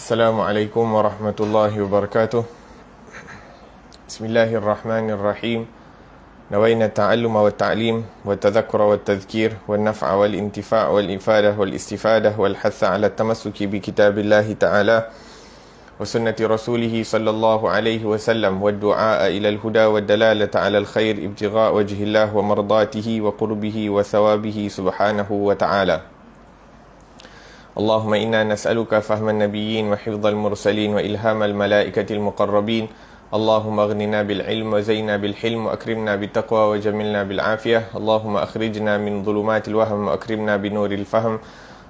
Assalamualaikum warahmatullahi wabarakatuh. Bismillahirrahmanirrahim. Nawayna ta'alluma wa ta'lim wa tadhakkura wa tadhkir wa naf'a wal intifa' wal ifadah wal istifadah wal hatha ala tamassuki bi kitabillahi ta'ala wa sunnati rasulih sallallahu alaihi wasallam wa du'a ila al-huda wa dalalata ala al-khair ibtigha' wajhillah wa mardatihi wa qurbihi wa thawabihi subhanahu wa ta'ala. اللهم إنا نسألك فهم النبيين وحفظ المرسلين وإلهام الملائكة المقربين. اللهم اغننا بالعلم وزينا بالحلم وأكرمنا بالتقوى وجملنا بالعافية. اللهم أخرجنا من ظلمات الوهم وأكرمنا بنور الفهم.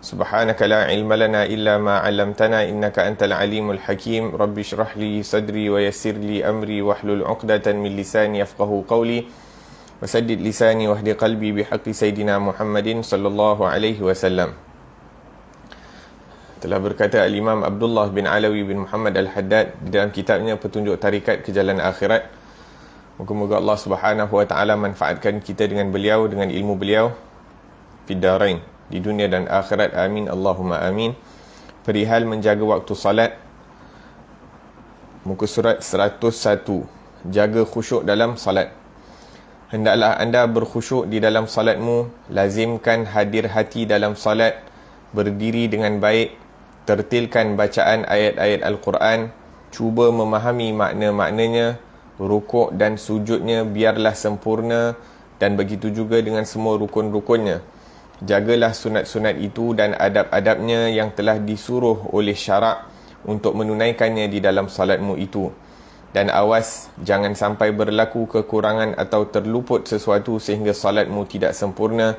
سبحانك لا علم لنا إلا ما علمتنا إنك أنت العليم الحكيم. رب اشرح لي صدري ويسر لي أمري واحلل عقدة من لساني يفقه قولي وسدد لساني واهد قلبي بحق سيدنا محمد صلى الله عليه وسلم. Telah berkata Al-Imam Abdullah bin Alawi bin Muhammad Al-Haddad di dalam kitabnya Petunjuk Tarikat ke Jalan Akhirat. Moga-moga Allah Subhanahu wa taala manfaatkan kita dengan beliau, dengan ilmu beliau fid darain, di dunia dan akhirat. Amin Allahumma amin. Perihal menjaga waktu salat, muka surat 101. Jaga khusyuk dalam salat. Hendaklah anda berkhusyuk di dalam salatmu. Lazimkan hadir hati dalam salat. Berdiri dengan baik. Tertilkan bacaan ayat-ayat Al-Quran. Cuba memahami makna-maknanya. Rukuk dan sujudnya biarlah sempurna. Dan begitu juga dengan semua rukun-rukunnya. Jagalah sunat-sunat itu dan adab-adabnya yang telah disuruh oleh syarak untuk menunaikannya di dalam salatmu itu. Dan awas, jangan sampai berlaku kekurangan atau terluput sesuatu sehingga salatmu tidak sempurna.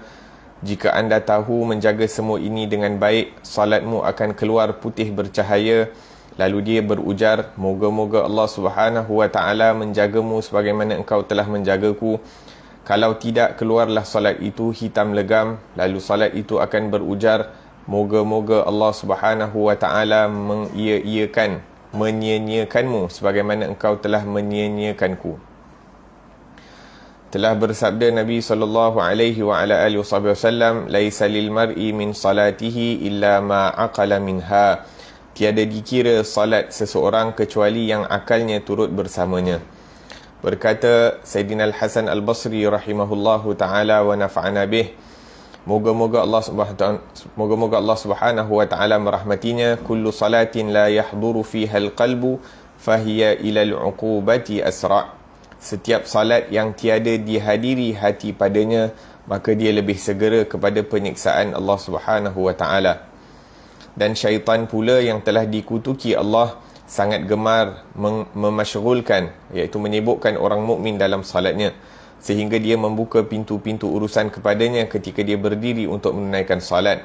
Jika anda tahu menjaga semua ini dengan baik, salatmu akan keluar putih bercahaya. Lalu dia berujar, moga-moga Allah Subhanahu wa taala menjagamu sebagaimana engkau telah menjagaku. Kalau tidak, keluarlah salat itu hitam legam. Lalu salat itu akan berujar, moga-moga Allah Subhanahu wa taala menyia-nyiakanmu sebagaimana engkau telah menyia-nyiakanku. Telah bersabda Nabi sallallahu alaihi wa ala alihi wasallam, laisa lil mar'i min salatihi illa ma aqala minha. Tiada dikira salat seseorang kecuali yang akalnya turut bersamanya. Berkata Sayyidina Al-Hasan Al-Basri rahimahullahu taala wa nafa'ana bih, moga-moga Allah Subhanahu wa taala merahmatinya, kullu salatin la yahduru fiha al-qalbu fahiya ila al-uqubati asra'. Setiap salat yang tiada dihadiri hati padanya, maka dia lebih segera kepada penyiksaan Allah Subhanahu wa taala. Dan syaitan pula yang telah dikutuki Allah sangat gemar memasyghulkan, iaitu menyibukkan orang mukmin dalam salatnya, sehingga dia membuka pintu-pintu urusan kepadanya ketika dia berdiri untuk menunaikan salat.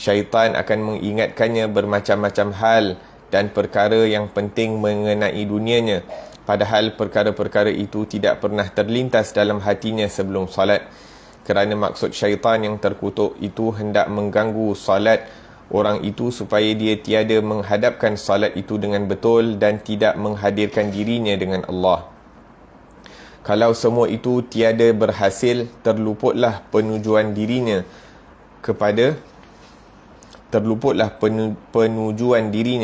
Syaitan akan mengingatkannya bermacam-macam hal dan perkara yang penting mengenai dunianya, padahal perkara-perkara itu tidak pernah terlintas dalam hatinya sebelum salat. Kerana maksud syaitan yang terkutuk itu hendak mengganggu salat orang itu supaya dia tiada menghadapkan salat itu dengan betul dan tidak menghadirkan dirinya dengan Allah. Kalau semua itu tiada berhasil, terluputlah penujuan dirinya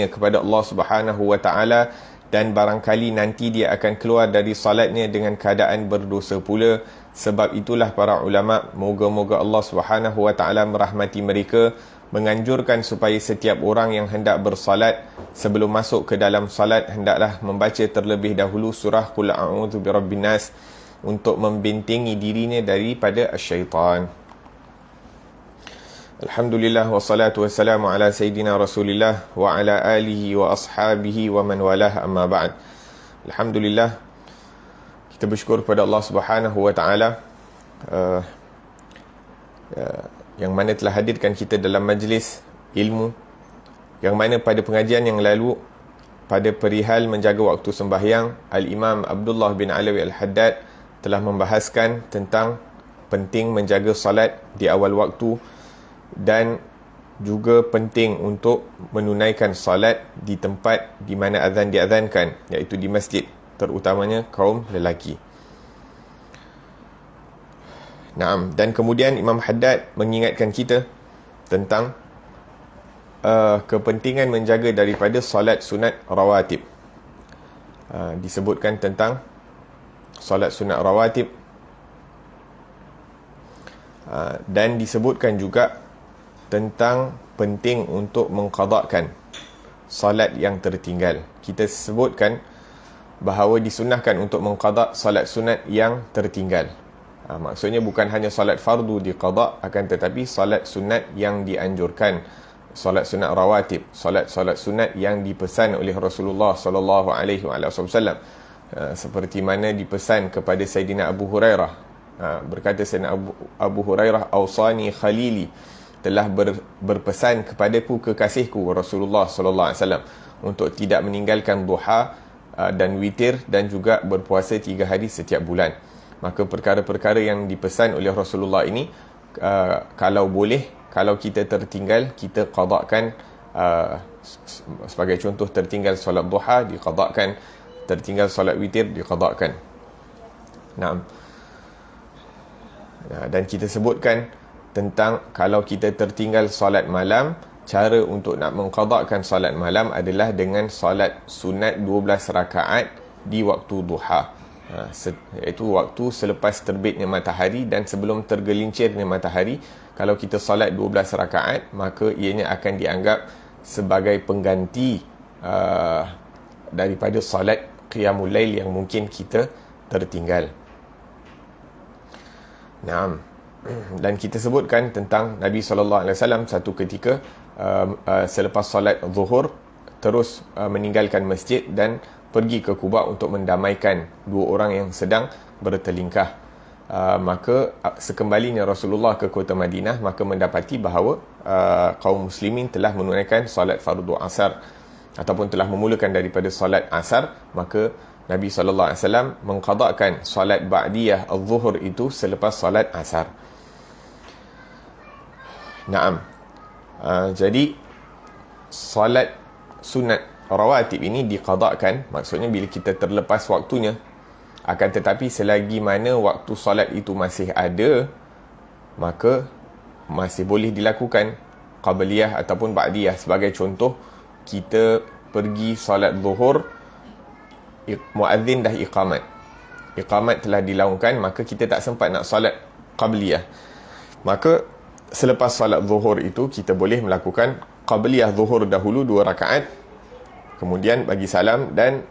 kepada Allah Subhanahu wa taala. Dan barangkali nanti dia akan keluar dari salatnya dengan keadaan berdosa pula. Sebab itulah para ulama, moga-moga Allah Subhanahu wa taala merahmati mereka, menganjurkan supaya setiap orang yang hendak bersalat, sebelum masuk ke dalam salat, hendaklah membaca terlebih dahulu surah Qul a'udzu birabbin nas, untuk membentengi dirinya daripada syaitan. Alhamdulillah wassalatu wassalamu ala Sayyidina Rasulillah wa ala alihi wa ashabihi wa man walah, amma ba'd. Alhamdulillah, kita bersyukur kepada Allah Subhanahu wa ta'ala yang mana telah hadirkan kita dalam majlis ilmu, yang mana pada pengajian yang lalu, pada perihal menjaga waktu sembahyang, Al-Imam Abdullah bin Alawi Al-Haddad telah membahaskan tentang penting menjaga salat di awal waktu dan juga penting untuk menunaikan salat di tempat di mana azan diazankan, iaitu di masjid, terutamanya kaum lelaki. Naam, dan kemudian Imam Haddad mengingatkan kita tentang kepentingan menjaga daripada solat sunat rawatib. Disebutkan tentang solat sunat rawatib, dan disebutkan juga tentang penting untuk mengqadakkan solat yang tertinggal. Kita sebutkan bahawa disunahkan untuk mengqadak solat sunat yang tertinggal. Maksudnya bukan hanya solat fardu diqadak, akan tetapi solat sunat yang dianjurkan, solat sunat rawatib, solat sunat yang dipesan oleh Rasulullah sallallahu alaihi wasallam, seperti mana dipesan kepada Sayyidina Abu Hurairah. Berkata Sayyidina Abu Hurairah, "Awsani khalili," telah berpesan kepadaku kekasihku Rasulullah sallallahu alaihi wasallam untuk tidak meninggalkan duha dan witir, dan juga berpuasa 3 hari setiap bulan. Maka perkara-perkara yang dipesan oleh Rasulullah ini, kalau boleh, kalau kita tertinggal, kita qadakkan. Sebagai contoh, tertinggal solat duha diqadakkan, tertinggal solat witir diqadakkan. Dan kita sebutkan tentang kalau kita tertinggal solat malam, cara untuk nak mengqadakkan solat malam adalah dengan solat sunat 12 rakaat di waktu duha, iaitu waktu selepas terbitnya matahari dan sebelum tergelincirnya matahari. Kalau kita solat 12 rakaat, maka ianya akan dianggap sebagai pengganti daripada solat qiyamul lail yang mungkin kita tertinggal. Dan kita sebutkan tentang Nabi SAW satu ketika selepas solat zuhur terus meninggalkan masjid dan pergi ke Quba untuk mendamaikan 2 orang yang sedang bertelingkah. Maka sekembalinya Rasulullah ke kota Madinah, maka mendapati bahawa kaum muslimin telah menunaikan solat fardu asar, ataupun telah memulakan daripada solat asar. Maka Nabi SAW mengqadakkan solat ba'diyah al-zuhur itu selepas solat asar. Jadi solat sunat rawatib ini diqadakkan, maksudnya bila kita terlepas waktunya. Akan tetapi selagi mana waktu solat itu masih ada, maka masih boleh dilakukan qabliyah ataupun ba'diyah. Sebagai contoh, kita pergi solat zuhur, muazzin dah iqamat telah dilaungkan, maka kita tak sempat nak solat qabliyah. Maka selepas solat zuhur itu, kita boleh melakukan qabliyah zuhur dahulu 2 rakaat, kemudian bagi salam, dan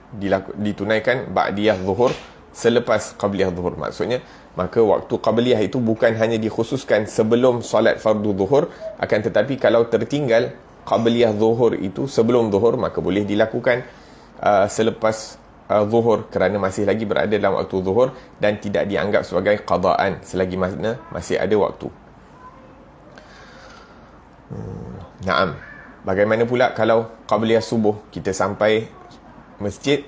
ditunaikan ba'diyah zuhur selepas qabliyah zuhur. Maksudnya, maka waktu qabliyah itu bukan hanya dikhususkan sebelum solat fardu zuhur, akan tetapi kalau tertinggal qabliyah zuhur itu sebelum zuhur, maka boleh dilakukan selepas zuhur, kerana masih lagi berada dalam waktu zuhur dan tidak dianggap sebagai qadaan selagi mana masih ada waktu. Bagaimana pula kalau qabliyah subuh, kita sampai masjid,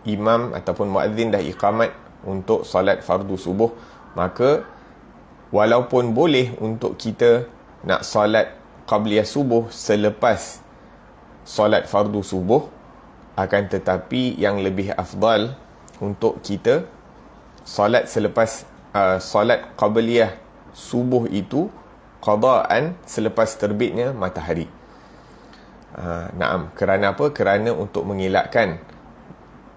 imam ataupun muazzin dah iqamat untuk solat fardu subuh, maka walaupun boleh untuk kita nak solat qabliyah subuh selepas solat fardu subuh, akan tetapi yang lebih afdal untuk kita solat selepas solat qabliyah subuh itu qadaan selepas terbitnya matahari. Kerana apa? Kerana untuk mengelakkan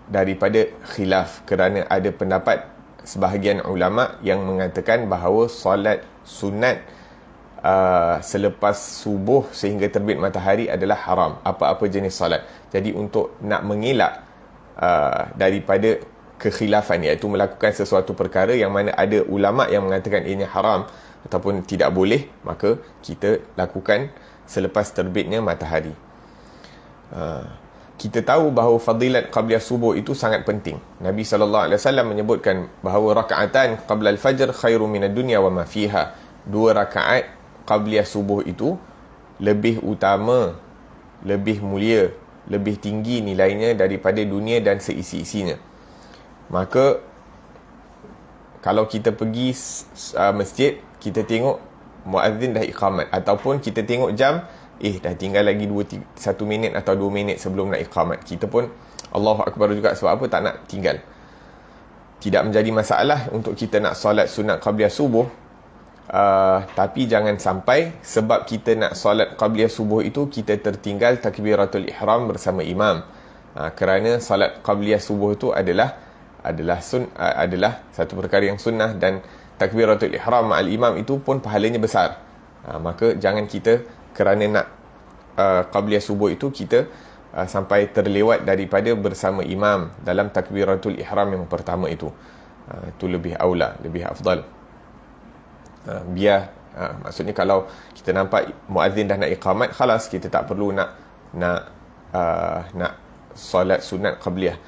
daripada khilaf, kerana ada pendapat sebahagian ulama yang mengatakan bahawa solat sunat selepas subuh sehingga terbit matahari adalah haram, apa-apa jenis solat. Jadi untuk nak mengelak daripada kekhilafan, iaitu melakukan sesuatu perkara yang mana ada ulama yang mengatakan ianya haram ataupun tidak boleh, maka kita lakukan selepas terbitnya matahari. Kita tahu bahawa fadilat qabliyah subuh itu sangat penting. Nabi SAW menyebutkan bahawa rakaatan qabla al-fajr khairu minad dunya wa ma fiha. 2 rakaat qabliyah subuh itu lebih utama, lebih mulia, lebih tinggi nilainya daripada dunia dan seisi-isinya. Maka kalau kita pergi masjid, kita tengok muazzin dah iqamat, ataupun kita tengok jam, dah tinggal lagi 1 minit atau 2 minit sebelum nak iqamat, kita pun Allahu Akbar juga. Sebab apa? Tak nak tinggal. Tidak menjadi masalah untuk kita nak solat sunat qabliyah subuh Tapi jangan sampai sebab kita nak solat qabliyah subuh itu kita tertinggal takbiratul ihram bersama imam. Kerana solat qabliyah subuh itu adalah satu perkara yang sunnah, dan takbiratul ihram ma'al imam itu pun pahalanya besar. Maka jangan kita kerana nak qabliyah subuh itu kita sampai terlewat daripada bersama imam dalam takbiratul ihram yang pertama itu. Itu lebih aula, lebih afdal. Maksudnya kalau kita nampak muazzin dah nak iqamat, khalas kita tak perlu nak solat sunat qabliyah.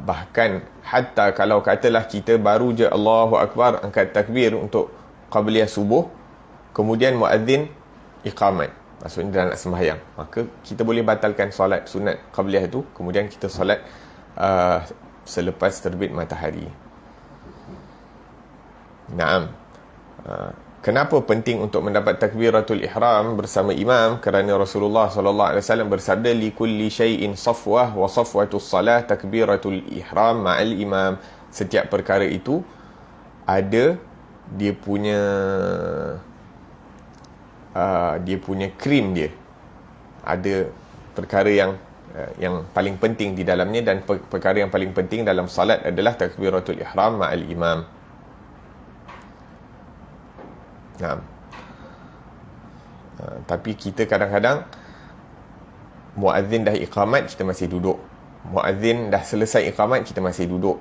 Bahkan hatta kalau katalah kita baru je Allahu Akbar angkat takbir untuk qabliyah subuh, kemudian muazzin iqamat, maksudnya dah nak sembahyang, maka kita boleh batalkan solat sunat qabliyah itu, kemudian kita solat selepas terbit matahari. Naam. Kenapa penting untuk mendapat takbiratul ihram bersama imam? Kerana Rasulullah SAW bersabda, likulli syai'in safwah wa safwatus salah takbiratul ihram ma'al imam. Setiap perkara itu ada dia punya krim dia. Ada perkara yang paling penting di dalamnya, dan perkara yang paling penting dalam salat adalah takbiratul ihram ma'al imam. Tapi kita kadang-kadang muazzin dah iqamat, kita masih duduk. Muazzin dah selesai iqamat, kita masih duduk.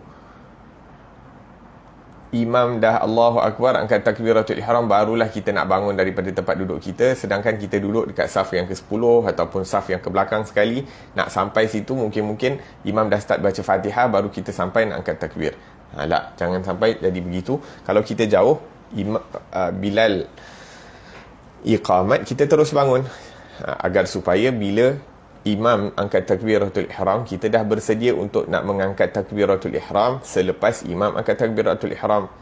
Imam dah Allahu Akbar angkat takbiratul ihram, barulah kita nak bangun daripada tempat duduk kita, sedangkan kita duduk dekat saf yang ke-10 ataupun saf yang ke belakang sekali. Nak sampai situ mungkin imam dah start baca Fatihah, baru kita sampai nak angkat takbir. Jangan sampai jadi begitu. Kalau kita jauh, Bilal iqamat, kita terus bangun, agar supaya bila imam angkat takbiratul ihram, kita dah bersedia untuk nak mengangkat takbiratul ihram selepas imam angkat takbiratul ihram.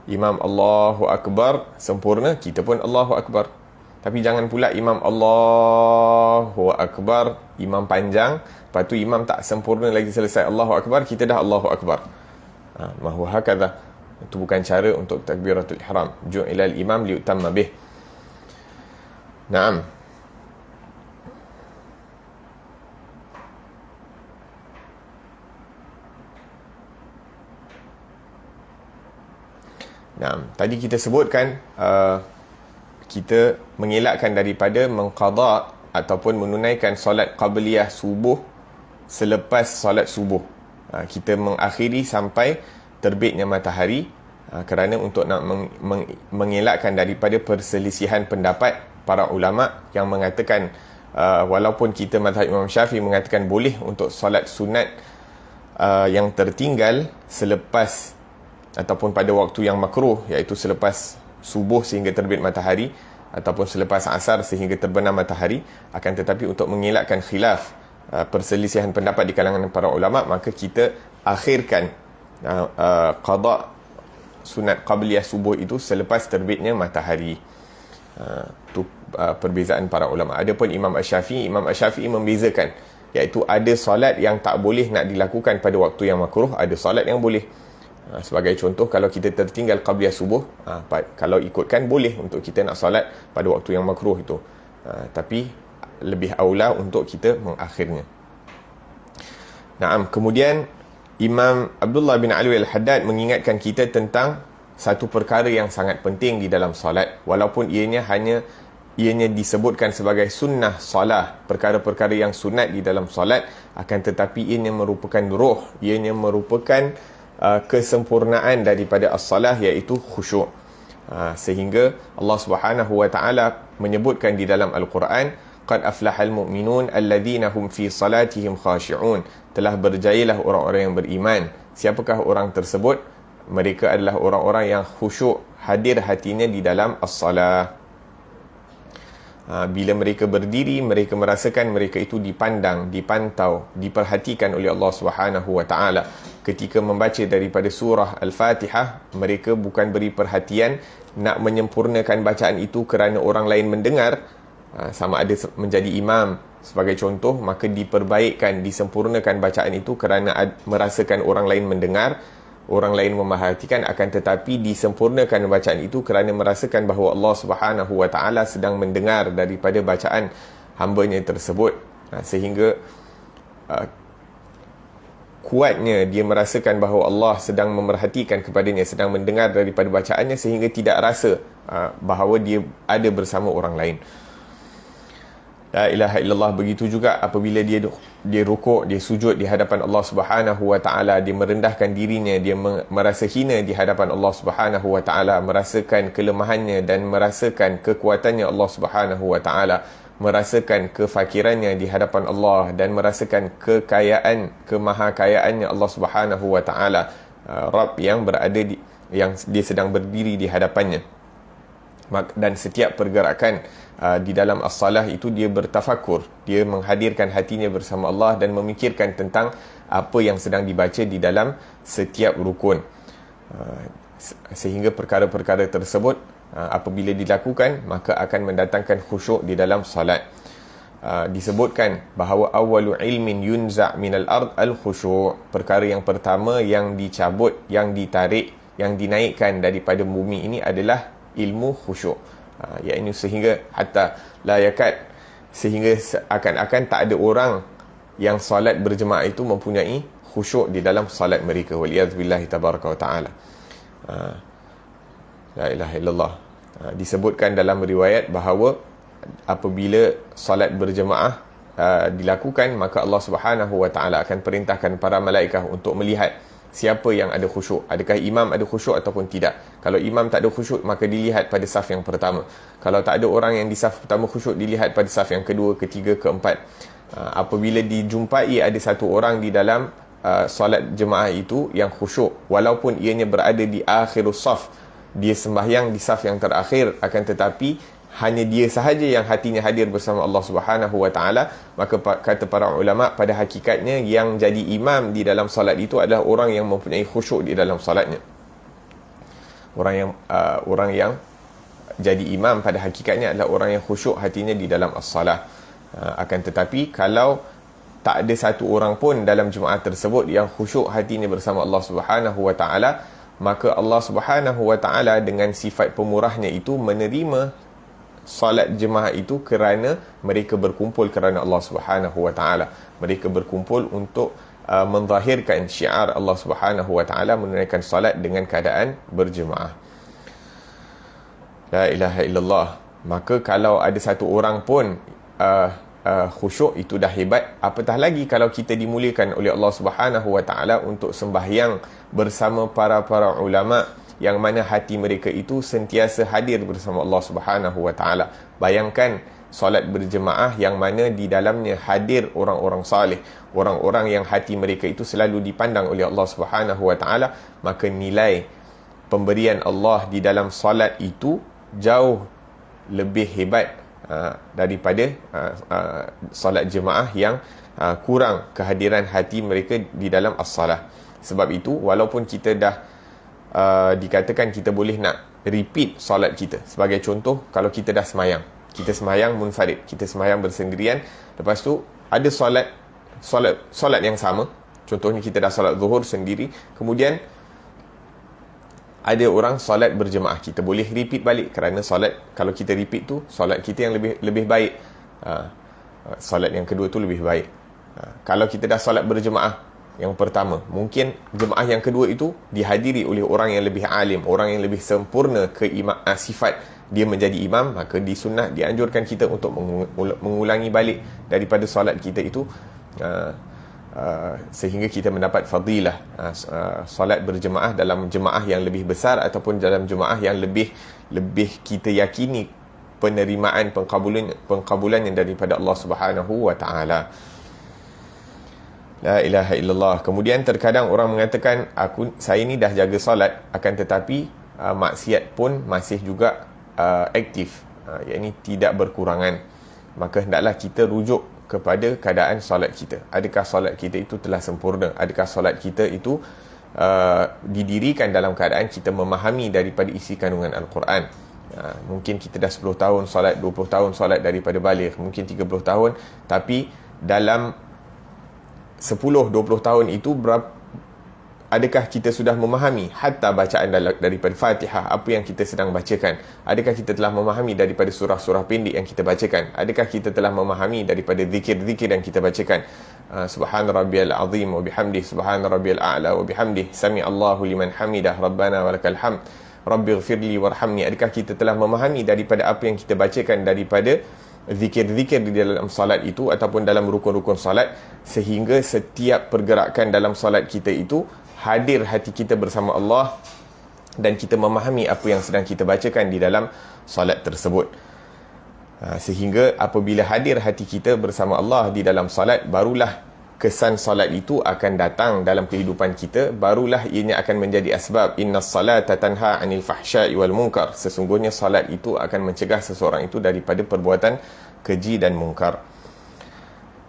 Imam Allahu Akbar sempurna, kita pun Allahu Akbar. Tapi jangan pula imam Allahu Akbar, imam panjang, lepas tu imam tak sempurna lagi selesai Allahu Akbar, kita dah Allahu Akbar. Mahu hakadha. Itu bukan cara untuk takbiratul ihram. Ju'ilal imam liutamma bih. Naam. Tadi kita sebutkan kita mengelakkan daripada mengqada ataupun menunaikan solat qabliyah subuh selepas solat subuh. Kita mengakhiri sampai terbitnya matahari, kerana untuk nak mengelakkan daripada perselisihan pendapat para ulama yang mengatakan walaupun kita mazhab Imam Syafi'i mengatakan boleh untuk solat sunat yang tertinggal selepas ataupun pada waktu yang makruh, iaitu selepas subuh sehingga terbit matahari ataupun selepas asar sehingga terbenam matahari, akan tetapi untuk mengelakkan khilaf perselisihan pendapat di kalangan para ulama, maka kita akhirkan qada sunat qabliyah subuh itu selepas terbitnya matahari. Itu perbezaan para ulama. Adapun Imam Asy-Syafi'i membezakan, iaitu ada solat yang tak boleh nak dilakukan pada waktu yang makruh, ada solat yang boleh. Sebagai contoh, kalau kita tertinggal qabliyah subuh, kalau ikutkan boleh untuk kita nak solat pada waktu yang makruh itu, tapi lebih aula untuk kita mengakhirnya. Kemudian Imam Abdullah bin Ali al-Haddad mengingatkan kita tentang satu perkara yang sangat penting di dalam solat, walaupun ianya disebutkan sebagai sunnah solat, perkara-perkara yang sunat di dalam solat, akan tetapi ianya merupakan ruh, ianya merupakan kesempurnaan daripada as-salah, iaitu khusyuk. Sehingga Allah Subhanahu wa taala menyebutkan di dalam Al-Quran, qad aflahal mu'minun alladhina hum fi salatihim khashi'un, telah berjayalah orang-orang yang beriman. Siapakah orang tersebut? Mereka adalah orang-orang yang khusyuk, hadir hatinya di dalam as-salah. Bila mereka berdiri, mereka merasakan mereka itu dipandang, dipantau, diperhatikan oleh Allah Subhanahu wa taala. Ketika membaca daripada surah Al-Fatihah, mereka bukan beri perhatian nak menyempurnakan bacaan itu kerana orang lain mendengar, sama ada menjadi imam sebagai contoh, maka diperbaikkan, disempurnakan bacaan itu kerana merasakan orang lain mendengar, orang lain memerhatikan, akan tetapi disempurnakan bacaan itu kerana merasakan bahawa Allah Subhanahu Wa Taala sedang mendengar daripada bacaan hamba-Nya tersebut. Sehingga kuatnya dia merasakan bahawa Allah sedang memerhatikan kepadanya, sedang mendengar daripada bacaannya, sehingga tidak rasa bahawa dia ada bersama orang lain. La ilaha illallah. Begitu juga apabila dia rukuk, dia sujud di hadapan Allah Subhanahu Wa Taala, dia merendahkan dirinya, dia merasa hina di hadapan Allah Subhanahu Wa Taala, merasakan kelemahannya dan merasakan kekuatannya Allah Subhanahu Wa Taala, merasakan kefakirannya di hadapan Allah dan merasakan kemahakayaannya Allah Subhanahu Wa Taala, Rabb yang yang dia sedang berdiri di hadapannya. Dan setiap pergerakan di dalam as-salah itu dia bertafakur, dia menghadirkan hatinya bersama Allah dan memikirkan tentang apa yang sedang dibaca di dalam setiap rukun. Sehingga perkara-perkara tersebut apabila dilakukan, maka akan mendatangkan khusyuk di dalam salat. Disebutkan bahawa awwalu ilmin yunza' minal ard al-khusyuk. Perkara yang pertama yang dicabut, yang ditarik, yang dinaikkan daripada bumi ini adalah ilmu khusyuk. Iaitu sehingga hatta la yakad, sehingga akan-akan tak ada orang yang salat berjemaah itu mempunyai khusyuk di dalam salat mereka. Waliyadzubillahi tabaraka wa ta'ala. La ilaha illallah. Disebutkan dalam riwayat bahawa apabila salat berjemaah dilakukan, maka Allah Subhanahu Wa Taala akan perintahkan para malaikat untuk melihat siapa yang ada khusyuk. Adakah imam ada khusyuk ataupun tidak. Kalau imam tak ada khusyuk, maka dilihat pada saf yang pertama. Kalau tak ada orang yang di saf pertama khusyuk, dilihat pada saf yang kedua, ketiga, keempat. Apabila dijumpai ada satu orang di dalam solat jemaah itu yang khusyuk, walaupun ianya berada di akhirus saf, dia sembahyang di saf yang terakhir, akan tetapi hanya dia sahaja yang hatinya hadir bersama Allah Subhanahu Wa Taala, maka kata para ulama, pada hakikatnya yang jadi imam di dalam solat itu adalah orang yang mempunyai khusyuk di dalam solatnya. Orang yang jadi imam pada hakikatnya adalah orang yang khusyuk hatinya di dalam as-salah. Akan tetapi kalau tak ada satu orang pun dalam jemaah tersebut yang khusyuk hatinya bersama Allah Subhanahu Wa Taala, maka Allah Subhanahu Wa Taala dengan sifat pemurahnya itu menerima salat jemaah itu kerana mereka berkumpul kerana Allah Subhanahu Wa Taala. Mereka berkumpul untuk menzahirkan syiar Allah Subhanahu Wa Taala, menunaikan salat dengan keadaan berjemaah. La ilaha illallah. Maka kalau ada satu orang pun khusyuk, itu dah hebat. Apatah lagi kalau kita dimuliakan oleh Allah Subhanahu Wa Taala untuk sembahyang bersama para ulama yang mana hati mereka itu sentiasa hadir bersama Allah Subhanahu Wa Taala. Bayangkan solat berjemaah yang mana di dalamnya hadir orang-orang saleh, orang-orang yang hati mereka itu selalu dipandang oleh Allah Subhanahu Wa Taala, maka nilai pemberian Allah di dalam solat itu jauh lebih hebat daripada solat jemaah yang kurang kehadiran hati mereka di dalam as-salah. Sebab itu walaupun kita dah dikatakan kita boleh nak repeat solat kita. Sebagai contoh, kalau kita dah semayang, kita semayang munfarid, kita semayang bersendirian, lepas tu ada solat yang sama. Contohnya kita dah solat zuhur sendiri, kemudian ada orang solat berjemaah, kita boleh repeat balik kerana solat, kalau kita repeat tu solat kita yang lebih baik, solat yang kedua tu lebih baik. Kalau kita dah solat berjemaah yang pertama, mungkin jemaah yang kedua itu dihadiri oleh orang yang lebih alim, orang yang lebih sempurna sifat dia menjadi imam, maka dianjurkan kita untuk mengulangi balik daripada solat kita itu, sehingga kita mendapat fadilah solat berjemaah dalam jemaah yang lebih besar ataupun dalam jemaah yang lebih kita yakini penerimaan pengkabulannya daripada Allah Subhanahu Wa Taala. La ilaha illallah. Kemudian terkadang orang mengatakan, saya ni dah jaga solat, akan tetapi maksiat pun masih juga aktif, iaitu tidak berkurangan. Maka hendaklah kita rujuk kepada keadaan solat kita. Adakah solat kita itu telah sempurna? Adakah solat kita itu didirikan dalam keadaan kita memahami daripada isi kandungan Al-Quran? Mungkin kita dah 10 tahun solat, 20 tahun solat daripada baligh, mungkin 30 tahun, tapi dalam 10-20 tahun itu adakah kita sudah memahami hatta bacaan daripada Fatihah, apa yang kita sedang bacakan? Adakah kita telah memahami daripada surah-surah pendek yang kita bacakan? Adakah kita telah memahami daripada zikir-zikir yang kita bacakan? Subhana rabbiyal azim wa bihamdih, subhana rabbiyal a'la wa bihamdih, sami Allahu liman hamidah, rabbana walakal hamd, rabbighfirli warhamni. Adakah kita telah memahami daripada apa yang kita bacakan daripada zikir-zikir di dalam salat itu ataupun dalam rukun-rukun salat, sehingga setiap pergerakan dalam salat kita itu hadir hati kita bersama Allah dan kita memahami apa yang sedang kita bacakan di dalam salat tersebut. Sehingga apabila hadir hati kita bersama Allah di dalam salat, barulah kesan salat itu akan datang dalam kehidupan kita, barulah ianya akan menjadi asbab innas salata tanha 'anil fahsya'i wal munkar. Sesungguhnya salat itu akan mencegah seseorang itu daripada perbuatan keji dan mungkar.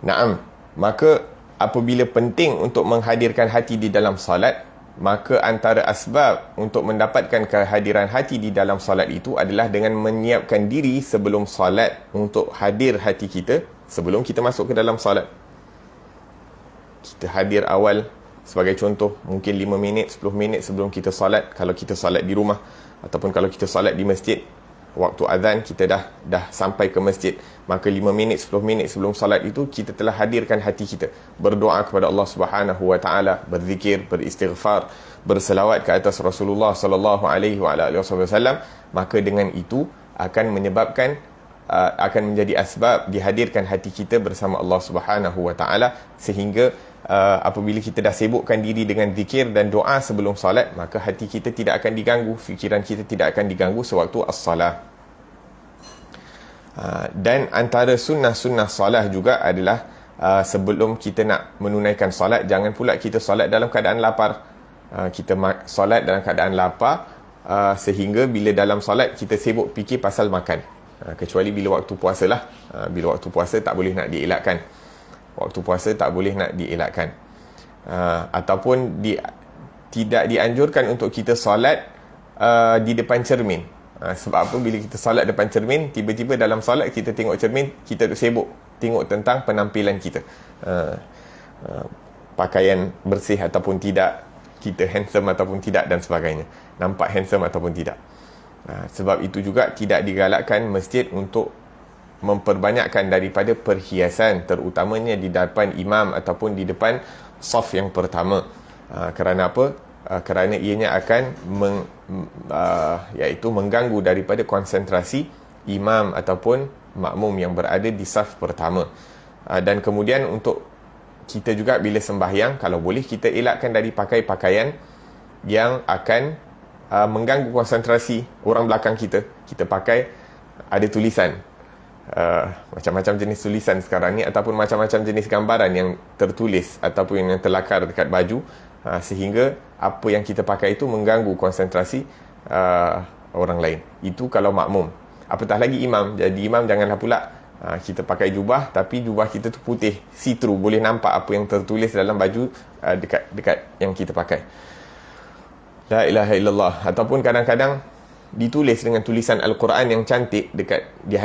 Naam, maka apabila penting untuk menghadirkan hati di dalam salat, maka antara asbab untuk mendapatkan kehadiran hati di dalam salat itu adalah dengan menyiapkan diri sebelum salat untuk hadir hati kita sebelum kita masuk ke dalam salat. Kita hadir awal, sebagai contoh, mungkin 5 minit, 10 minit sebelum kita salat, kalau kita salat di rumah, ataupun kalau kita salat di masjid, waktu azan kita dah sampai ke masjid, maka 5 minit, 10 minit sebelum salat itu kita telah hadirkan hati kita, berdoa kepada Allah Subhanahu wa taala, berzikir, beristighfar, berselawat ke atas Rasulullah sallallahu alaihi wasallam. Maka dengan itu akan menyebabkan akan menjadi asbab dihadirkan hati kita bersama Allah Subhanahu wa taala, sehingga apabila kita dah sibukkan diri dengan zikir dan doa sebelum salat, maka hati kita tidak akan diganggu, fikiran kita tidak akan diganggu sewaktu as-salah. Dan antara sunnah-sunnah salah juga adalah sebelum kita nak menunaikan salat, jangan pula kita salat dalam keadaan lapar. Kita salat dalam keadaan lapar sehingga bila dalam salat kita sibuk fikir pasal makan. Kecuali bila waktu puasa lah. Bila waktu puasa tak boleh nak dielakkan. Waktu puasa tak boleh nak dielakkan. Ataupun tidak dianjurkan untuk kita solat di depan cermin. Sebab apa? Bila kita solat depan cermin, tiba-tiba dalam solat kita tengok cermin, kita tu sibuk tengok tentang penampilan kita. Pakaian bersih ataupun tidak, kita handsome ataupun tidak dan sebagainya. Nampak handsome ataupun tidak. Sebab itu juga tidak digalakkan masjid untuk memperbanyakkan daripada perhiasan, terutamanya di depan imam ataupun di depan saf yang pertama. Kerana apa? Kerana ianya akan iaitu mengganggu daripada konsentrasi imam ataupun makmum yang berada di saf pertama. Dan kemudian untuk kita juga bila sembahyang, kalau boleh kita elakkan dari pakai pakaian yang akan mengganggu konsentrasi orang belakang kita. Kita pakai ada tulisan, macam-macam jenis tulisan sekarang ni, ataupun macam-macam jenis gambaran yang tertulis ataupun yang terlakar dekat baju, sehingga apa yang kita pakai itu mengganggu konsentrasi orang lain. Itu kalau makmum. Apatah lagi imam. Jadi imam janganlah pula kita pakai jubah, tapi jubah kita tu putih, see through, boleh nampak apa yang tertulis dalam baju dekat yang kita pakai. La ilaha illallah. Ataupun kadang-kadang ditulis dengan tulisan Al-Quran yang cantik dekat di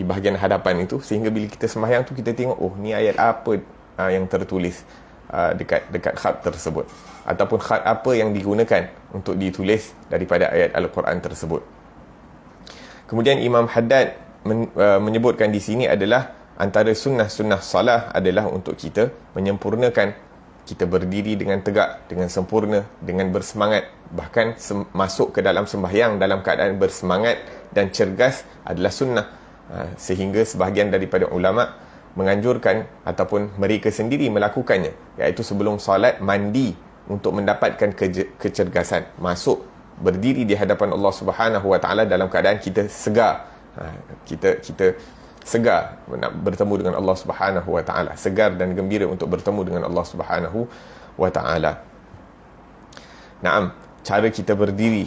bahagian hadapan itu, sehingga bila kita sembahyang tu kita tengok, oh ni ayat apa yang tertulis dekat khat tersebut, ataupun khat apa yang digunakan untuk ditulis daripada ayat Al-Quran tersebut. Kemudian Imam Haddad menyebutkan di sini adalah antara sunnah-sunnah salah adalah untuk kita menyempurnakan, kita berdiri dengan tegak, dengan sempurna, dengan bersemangat. Bahkan masuk ke dalam sembahyang dalam keadaan bersemangat dan cergas adalah sunnah. Sehingga sebahagian daripada ulama menganjurkan ataupun mereka sendiri melakukannya, iaitu sebelum solat mandi untuk mendapatkan kecergasan. Masuk berdiri di hadapan Allah Subhanahu wa taala dalam keadaan kita segar. Kita segar nak bertemu dengan Allah Subhanahu wa taala, segar dan gembira untuk bertemu dengan Allah Subhanahu wa taala. Naam, cara kita berdiri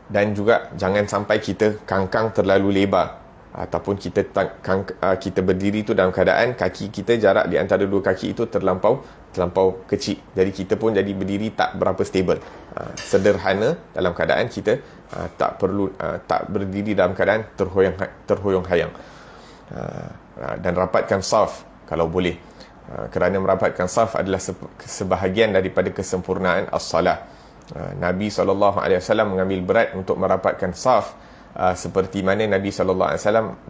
dan juga jangan sampai kita kangkang terlalu lebar, ataupun kita berdiri itu dalam keadaan kaki kita, jarak di antara dua kaki itu terlampau kecil. Jadi kita pun jadi berdiri tak berapa stable. Sederhana dalam keadaan kita tak berdiri dalam keadaan terhoyong-hayang. Dan rapatkan saf kalau boleh. kerana merapatkan saf adalah sebahagian daripada kesempurnaan as-salah. Nabi SAW mengambil berat untuk merapatkan saf, seperti mana Nabi SAW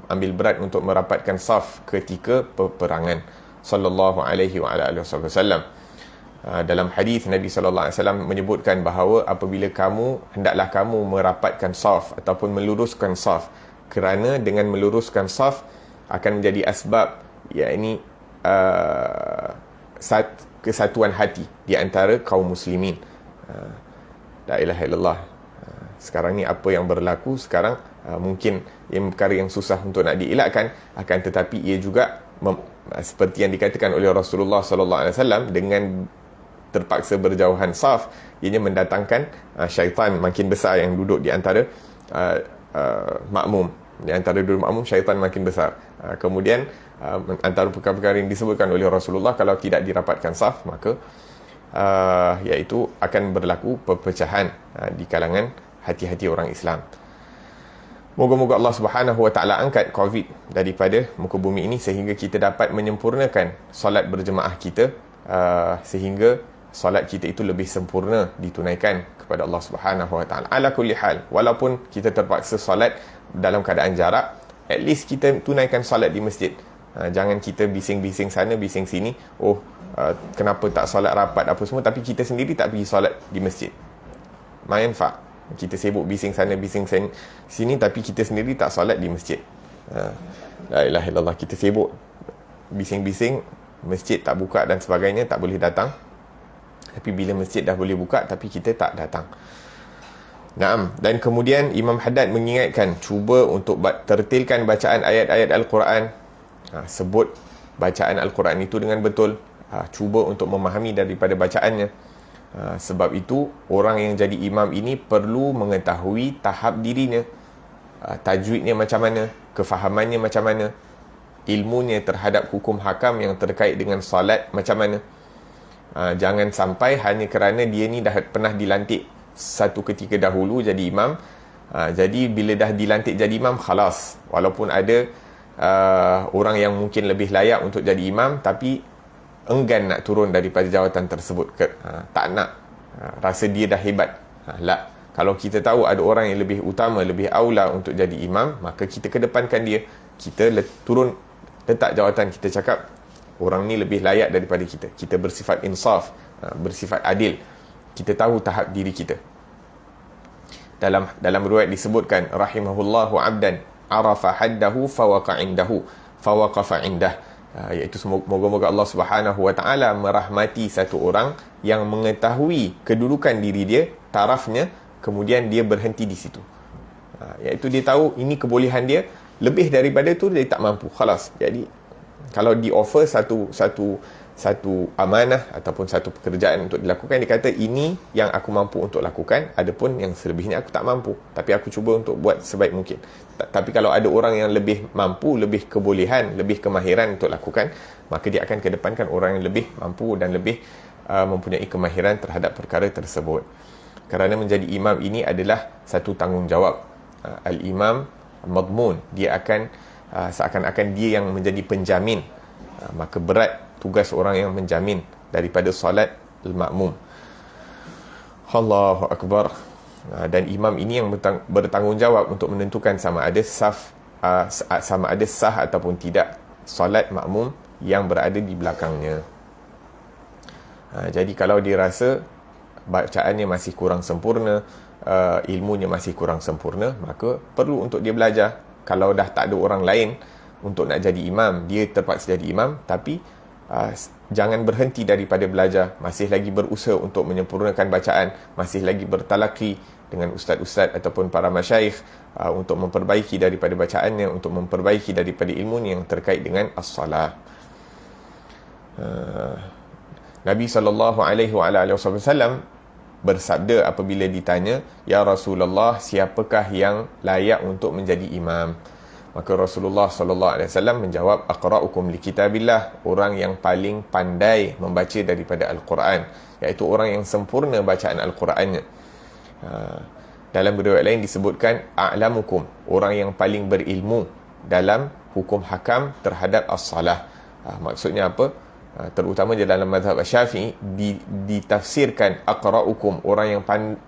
ambil berat untuk merapatkan saf ketika peperangan sallallahu alaihi wasallam. Dalam hadis Nabi SAW menyebutkan bahawa apabila hendaklah kamu merapatkan saf ataupun meluruskan saf, kerana dengan meluruskan saf akan menjadi asbab yakni kesatuan hati di antara kaum muslimin. La ilaha illallah. Sekarang ni apa yang berlaku sekarang mungkin perkara yang susah untuk nak dielakkan, akan tetapi ia juga seperti yang dikatakan oleh Rasulullah sallallahu alaihi wasallam, dengan terpaksa berjauhan saf, ianya mendatangkan syaitan makin besar yang duduk di antara makmum. Di antara dua makmum, syaitan makin besar. Kemudian antara perkara-perkara yang disebutkan oleh Rasulullah, kalau tidak dirapatkan saf, maka iaitu akan berlaku perpecahan di kalangan hati-hati orang Islam. Moga-moga Allah Subhanahu Wa Taala angkat COVID daripada muka bumi ini, sehingga kita dapat menyempurnakan solat berjemaah kita, sehingga solat kita itu lebih sempurna ditunaikan kepada Allah Subhanahu Wa Taala. Ala kulli hal, walaupun kita terpaksa solat dalam keadaan jarak, at least kita tunaikan solat di masjid. Jangan kita bising-bising sana, bising sini. Kenapa tak solat rapat apa semua, tapi kita sendiri tak pergi solat di masjid. Manfaat. Kita sibuk bising sana, bising sini, tapi kita sendiri tak solat di masjid. La ilaha illallah. Kita sibuk bising-bising, masjid tak buka dan sebagainya, tak boleh datang. Tapi bila masjid dah boleh buka, tapi kita tak datang. Naam. Dan kemudian Imam Haddad mengingatkan, cuba untuk tertilkan bacaan ayat-ayat Al-Quran. Sebut bacaan Al-Quran itu dengan betul. Cuba untuk memahami daripada bacaannya. Sebab itu orang yang jadi imam ini perlu mengetahui tahap dirinya, tajwidnya macam mana, kefahamannya macam mana, ilmunya terhadap hukum hakam yang terkait dengan solat macam mana. Jangan sampai hanya kerana dia ni dah pernah dilantik satu ketika dahulu jadi imam, jadi bila dah dilantik jadi imam, khalas, walaupun ada orang yang mungkin lebih layak untuk jadi imam, tapi enggan nak turun daripada jawatan tersebut, tak nak, rasa dia dah hebat. Kalau kita tahu ada orang yang lebih utama, lebih aula untuk jadi imam, maka kita kedepankan dia, kita turun letak jawatan, kita cakap orang ni lebih layak daripada kita. Kita bersifat insaf, bersifat adil, kita tahu tahap diri kita. Dalam riwayat disebutkan, rahimahullahu abdan arafa haddahu fawaqa indahu fawaqafa indah. Iaitu moga-moga Allah Subhanahu Wa Taala merahmati satu orang yang mengetahui kedudukan diri dia, tarafnya, kemudian dia berhenti di situ. Iaitu dia tahu ini kebolehan dia, lebih daripada tu dia tak mampu, khalas. Jadi kalau di offer satu amanah ataupun satu pekerjaan untuk dilakukan, dia kata ini yang aku mampu untuk lakukan, adapun yang selebihnya aku tak mampu, tapi aku cuba untuk buat sebaik mungkin. Tapi kalau ada orang yang lebih mampu, lebih kebolehan, lebih kemahiran untuk lakukan, maka dia akan kedepankan orang yang lebih mampu dan lebih mempunyai kemahiran terhadap perkara tersebut. Kerana menjadi imam ini adalah satu tanggungjawab. Al-imam madmun, dia akan seakan-akan dia yang menjadi penjamin. Maka berat tugas orang yang menjamin daripada solat al-ma'mum. Allahu Akbar. Dan imam ini yang bertanggungjawab untuk menentukan sama ada sah ataupun tidak solat makmum yang berada di belakangnya. Jadi kalau dia rasa bacaannya masih kurang sempurna, ilmunya masih kurang sempurna, maka perlu untuk dia belajar. Kalau dah tak ada orang lain untuk nak jadi imam, dia terpaksa jadi imam, tapi jangan berhenti daripada belajar, masih lagi berusaha untuk menyempurnakan bacaan, masih lagi bertalaki dengan ustaz-ustaz ataupun para masyayikh untuk memperbaiki daripada bacaannya, untuk memperbaiki daripada ilmunya yang terkait dengan as-salah. Nabi SAW bersabda apabila ditanya, "Ya Rasulullah, siapakah yang layak untuk menjadi imam?" Maka Rasulullah SAW menjawab, "Aqra'ukum li kitabillah," orang yang paling pandai membaca daripada Al-Quran, iaitu orang yang sempurna bacaan Al-Qurannya. Dalam riwayat lain disebutkan, "A'lamukum," orang yang paling berilmu dalam hukum hakam terhadap as-salah. Maksudnya apa? terutama di dalam mazhab Syafi'i, ditafsirkan aqra'ukum, orang yang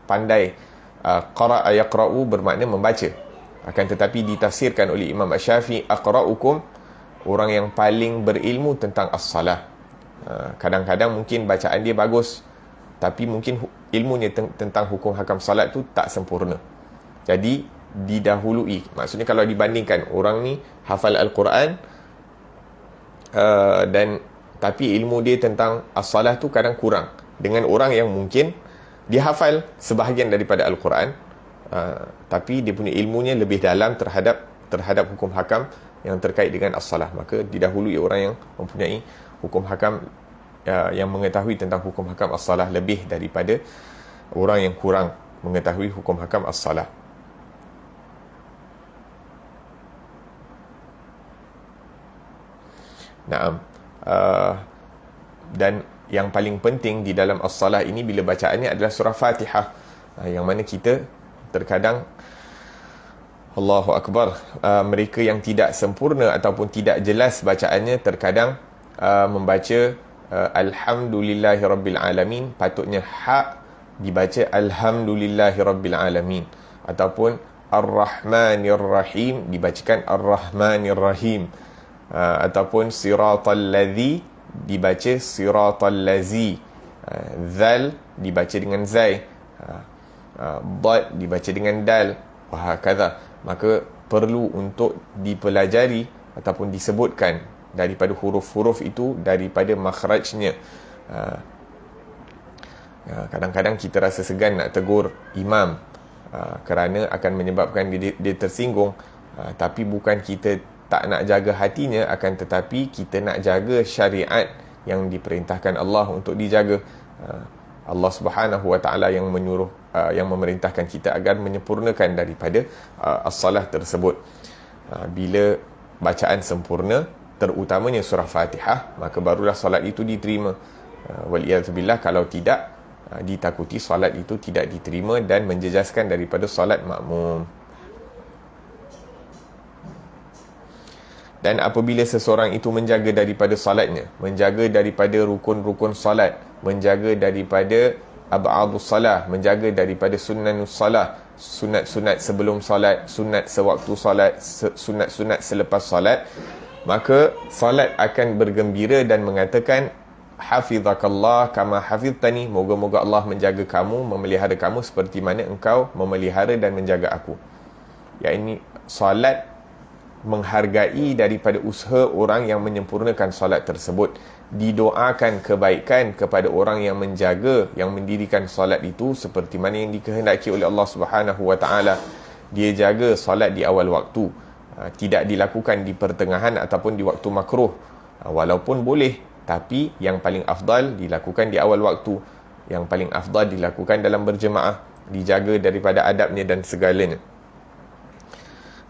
pandai. Qara'a yaqra'u bermakna membaca, akan tetapi ditafsirkan oleh Imam Syafi'i aqra'ukum, orang yang paling berilmu tentang as-salah. Kadang-kadang mungkin bacaan dia bagus, tapi mungkin ilmunya tentang hukum hakam salat tu tak sempurna. Jadi didahului, maksudnya kalau dibandingkan orang ni hafal Al-Quran, dan tapi ilmu dia tentang as-salah tu kadang kurang, dengan orang yang mungkin dia hafal sebahagian daripada Al-Quran, tapi dia punya ilmunya lebih dalam terhadap hukum hakam yang terkait dengan as-salah. Maka didahului orang yang mempunyai hukum hakam, yang mengetahui tentang hukum hakam as-salah lebih daripada orang yang kurang mengetahui hukum hakam as-salah. Naam. Dan yang paling penting di dalam as-salah ini bila bacaannya adalah surah Fatihah, yang mana kita terkadang, Allahu Akbar, mereka yang tidak sempurna ataupun tidak jelas bacaannya terkadang membaca Alhamdulillahirabbil-alamin, patutnya hak dibaca Alhamdulillahirabbil-alamin, ataupun Ar-Rahmanir-Rahim dibacakan Ar-Rahmanir-Rahim, ataupun Siratal Ladzi dibaca Siratal Lazi, Zal dibaca dengan Zai, Dad dibaca dengan Dal, wahakadha. Maka perlu untuk dipelajari ataupun disebutkan daripada huruf-huruf itu, daripada makhrajnya. Kadang-kadang kita rasa segan nak tegur imam, kerana akan menyebabkan dia tersinggung, tapi bukan kita tak nak jaga hatinya, akan tetapi kita nak jaga syariat yang diperintahkan Allah untuk dijaga. Allah Subhanahu Wa Taala yang menyuruh, yang memerintahkan kita agar menyempurnakan daripada as-salah tersebut. Bila bacaan sempurna, terutamanya surah Fatihah, maka barulah solat itu diterima. Waliyadzubillah, kalau tidak, ditakuti solat itu tidak diterima dan menjejaskan daripada solat makmum. Dan apabila seseorang itu menjaga daripada salatnya, menjaga daripada rukun-rukun salat, menjaga daripada ab'adus salah, menjaga daripada sunnanus salah, sunat-sunat sebelum salat, sunat sewaktu salat, sunat-sunat selepas salat, maka salat akan bergembira dan mengatakan, hafizakallah kama hafiztani, moga-moga Allah menjaga kamu, memelihara kamu seperti mana engkau memelihara dan menjaga aku. Iaitu salat menghargai daripada usaha orang yang menyempurnakan solat tersebut. Didoakan kebaikan kepada orang yang menjaga, yang mendirikan solat itu seperti mana yang dikehendaki oleh Allah Subhanahu Wa Taala. Dia jaga solat di awal waktu, tidak dilakukan di pertengahan ataupun di waktu makruh, walaupun boleh, tapi yang paling afdal dilakukan di awal waktu, yang paling afdal dilakukan dalam berjemaah, dijaga daripada adabnya dan segalanya.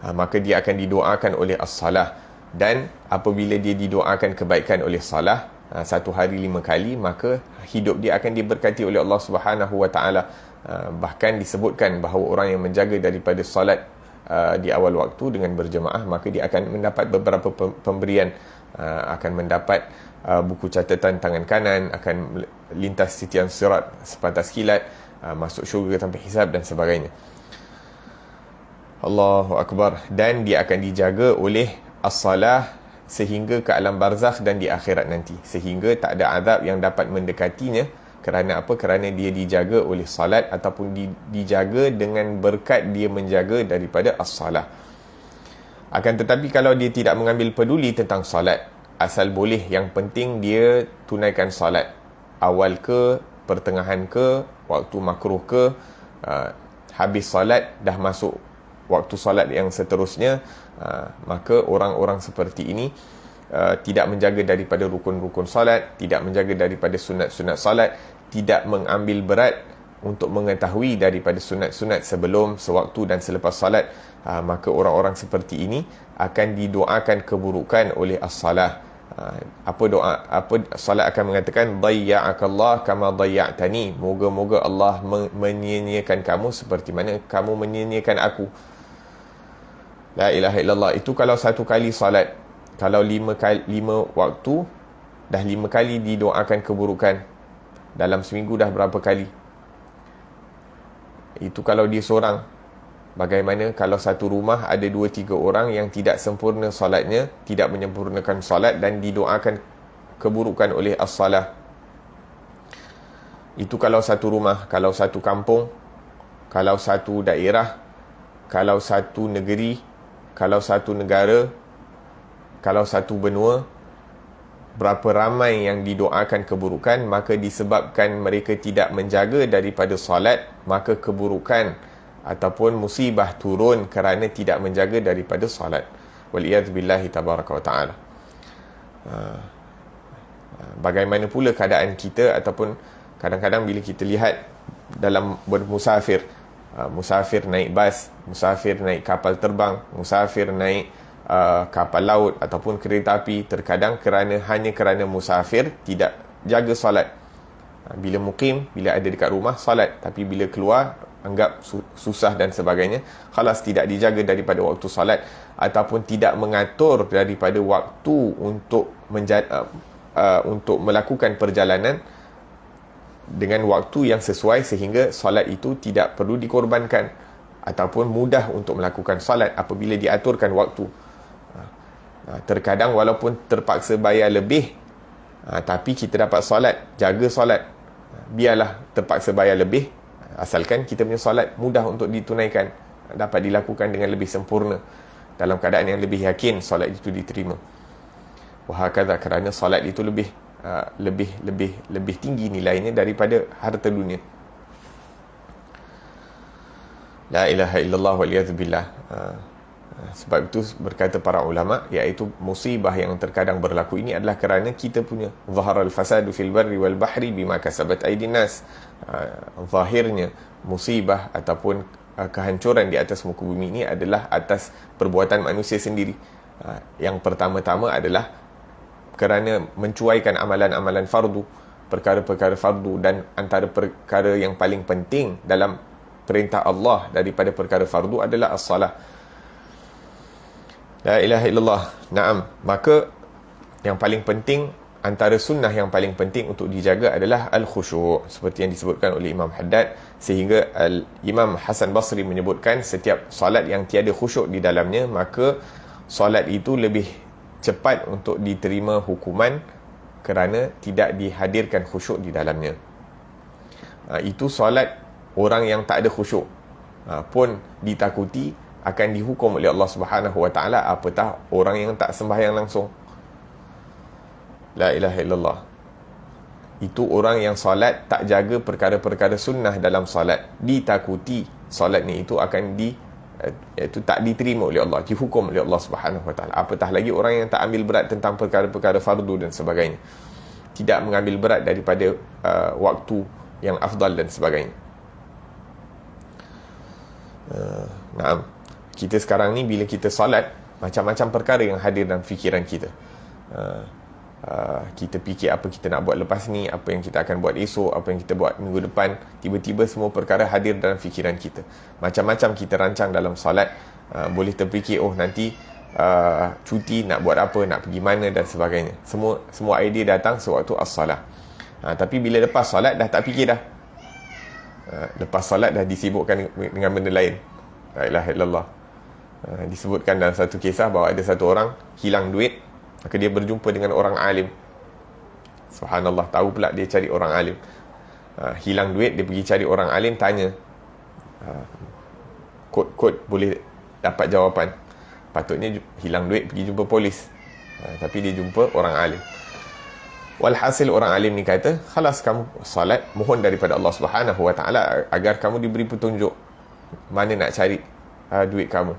Maka dia akan didoakan oleh as-salah. Dan apabila dia didoakan kebaikan oleh salah, satu hari 5 kali, maka hidup dia akan diberkati oleh Allah Subhanahu Wa Taala. Bahkan disebutkan bahawa orang yang menjaga daripada salat di awal waktu dengan berjemaah, maka dia akan mendapat beberapa pemberian, akan mendapat buku catatan tangan kanan, akan lintas titian sirat sepantas kilat, masuk syurga tanpa hisab dan sebagainya. Allahu Akbar. Dan dia akan dijaga oleh as-salah sehingga ke alam barzakh dan di akhirat nanti, sehingga tak ada azab yang dapat mendekatinya. Kerana apa? Kerana dia dijaga oleh salat, ataupun dijaga dengan berkat dia menjaga daripada as-salah. Akan tetapi kalau dia tidak mengambil peduli tentang salat, asal boleh, yang penting dia tunaikan salat, awal ke, pertengahan ke, waktu makruh ke, habis salat dah masuk waktu salat yang seterusnya, maka orang-orang seperti ini tidak menjaga daripada rukun-rukun salat, tidak menjaga daripada sunat-sunat salat, tidak mengambil berat untuk mengetahui daripada sunat-sunat sebelum, sewaktu dan selepas salat, maka orang-orang seperti ini akan didoakan keburukan oleh as-salah. Apa doa? Apa salat akan mengatakan, dayya'akallah kama dayya'tani, moga-moga Allah menyia-nyiakan kamu seperti mana kamu menyia-nyiakan aku. La ilaha illallah. Itu kalau satu kali salat. Kalau 5 waktu, dah 5 kali didoakan keburukan. Dalam seminggu dah berapa kali? Itu kalau dia seorang. Bagaimana kalau satu rumah ada 2-3 orang yang tidak sempurna solatnya, tidak menyempurnakan solat dan didoakan keburukan oleh as-salah? Itu kalau satu rumah. Kalau satu kampung, kalau satu daerah, kalau satu negeri, kalau satu negara, kalau satu benua, berapa ramai yang didoakan keburukan, maka disebabkan mereka tidak menjaga daripada solat, maka keburukan ataupun musibah turun kerana tidak menjaga daripada solat. Waliyadzubillahi tabaraka wa ta'ala. Bagaimana pula keadaan kita, ataupun kadang-kadang bila kita lihat dalam bermusafir, musafir naik bas, musafir naik kapal terbang, musafir naik kapal laut ataupun kereta api, terkadang hanya kerana musafir tidak jaga solat. Bila mukim, bila ada dekat rumah, solat, tapi bila keluar anggap susah dan sebagainya, khalas tidak dijaga daripada waktu solat, ataupun tidak mengatur daripada waktu untuk untuk melakukan perjalanan dengan waktu yang sesuai, sehingga solat itu tidak perlu dikorbankan ataupun mudah untuk melakukan solat apabila diaturkan waktu. Terkadang walaupun terpaksa bayar lebih, tapi kita dapat solat, jaga solat, biarlah terpaksa bayar lebih, asalkan kita punya solat mudah untuk ditunaikan, dapat dilakukan dengan lebih sempurna, dalam keadaan yang lebih yakin solat itu diterima. Wahakadha, kerana solat itu lebih tinggi nilainya daripada harta dunia. La ilaha illallah waliyadzubillah. Sebab itu berkata para ulama, iaitu musibah yang terkadang berlaku ini adalah kerana kita punya zaharal fasadu fil barri wal bahri bima kasabat aydin nas. Zahirnya musibah ataupun kehancuran di atas muka bumi ini adalah atas perbuatan manusia sendiri. Yang pertama-tama adalah kerana mencuaikan amalan-amalan fardu, perkara-perkara fardu, dan antara perkara yang paling penting dalam perintah Allah daripada perkara fardu adalah as-salah. La ilaha illallah. Naam. Maka yang paling penting, antara sunnah yang paling penting untuk dijaga adalah al-khusyuk, seperti yang disebutkan oleh Imam Haddad, sehingga Imam Hasan Basri menyebutkan setiap solat yang tiada khusyuk di dalamnya, maka solat itu lebih cepat untuk diterima hukuman kerana tidak dihadirkan khusyuk di dalamnya. Itu solat orang yang tak ada khusyuk pun ditakuti akan dihukum oleh Allah Subhanahu wa taala, apatah orang yang tak sembahyang langsung. La ilaha illallah. Itu orang yang solat tak jaga perkara-perkara sunnah dalam solat, ditakuti solatnya itu akan iaitu tak diterima oleh Allah, dihukum oleh Allah Subhanahu wa taala. Apatah lagi orang yang tak ambil berat tentang perkara-perkara fardu dan sebagainya, tidak mengambil berat daripada waktu yang afdal dan sebagainya. Naam. Kita sekarang ni bila kita solat, macam-macam perkara yang hadir dalam fikiran kita. Kita fikir apa kita nak buat lepas ni, apa yang kita akan buat esok, apa yang kita buat minggu depan. Tiba-tiba semua perkara hadir dalam fikiran kita. Macam-macam kita rancang dalam solat. Boleh terfikir, nanti cuti, nak buat apa, nak pergi mana dan sebagainya. Semua idea datang sewaktu as-salah. Tapi bila lepas solat dah tak fikir dah. Lepas solat dah disibukkan dengan benda lain. La ilaha illallah. Disebutkan dalam satu kisah bahawa ada satu orang hilang duit, maka dia berjumpa dengan orang alim. Subhanallah, tahu pula dia cari orang alim. Hilang duit, dia pergi cari orang alim, tanya, kod boleh dapat jawapan. Patutnya hilang duit pergi jumpa polis, tapi dia jumpa orang alim. Walhasil orang alim ni kata, khalas kamu salat, mohon daripada Allah Subhanahu wa taala agar kamu diberi petunjuk mana nak cari duit kamu.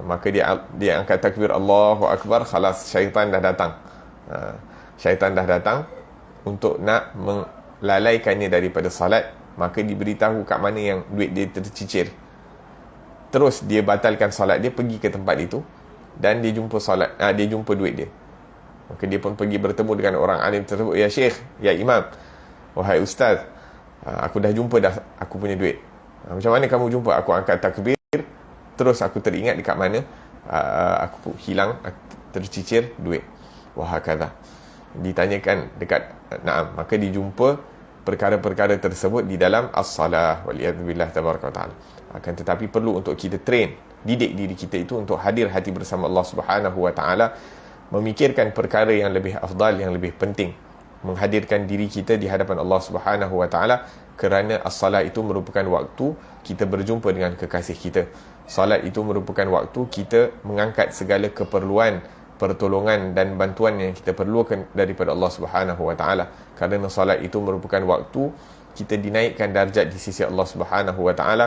Maka dia angkat takbir Allahu Akbar, khalas syaitan dah datang. Syaitan dah datang untuk nak melalaikannya daripada salat. Maka diberitahu kat mana yang duit dia tercicir. Terus dia batalkan salat dia, pergi ke tempat itu, dan dia jumpa dia jumpa duit dia. Maka dia pun pergi bertemu dengan orang alim tersebut. Ya Syekh, ya Imam, wahai Ustaz, aku dah jumpa dah aku punya duit. Macam mana kamu jumpa? Aku angkat takbir, terus aku teringat dekat mana aku hilang, tercicir duit. Wahakadha. ditanyakan dekat na'am, maka dijumpa perkara-perkara tersebut di dalam as-salah waliyadzubillah tabaraka wa ta'ala. Akan tetapi perlu untuk kita train, didik diri kita itu untuk hadir hati bersama Allah Subhanahu wa ta'ala, memikirkan perkara yang lebih afdal, yang lebih penting, menghadirkan diri kita di hadapan Allah Subhanahu wa ta'ala, kerana as-salah itu merupakan waktu kita berjumpa dengan kekasih kita. Salat itu merupakan waktu kita mengangkat segala keperluan, pertolongan dan bantuan yang kita perlukan daripada Allah Subhanahu wa ta'ala. Kerana salat itu merupakan waktu kita dinaikkan darjat di sisi Allah Subhanahu wa ta'ala.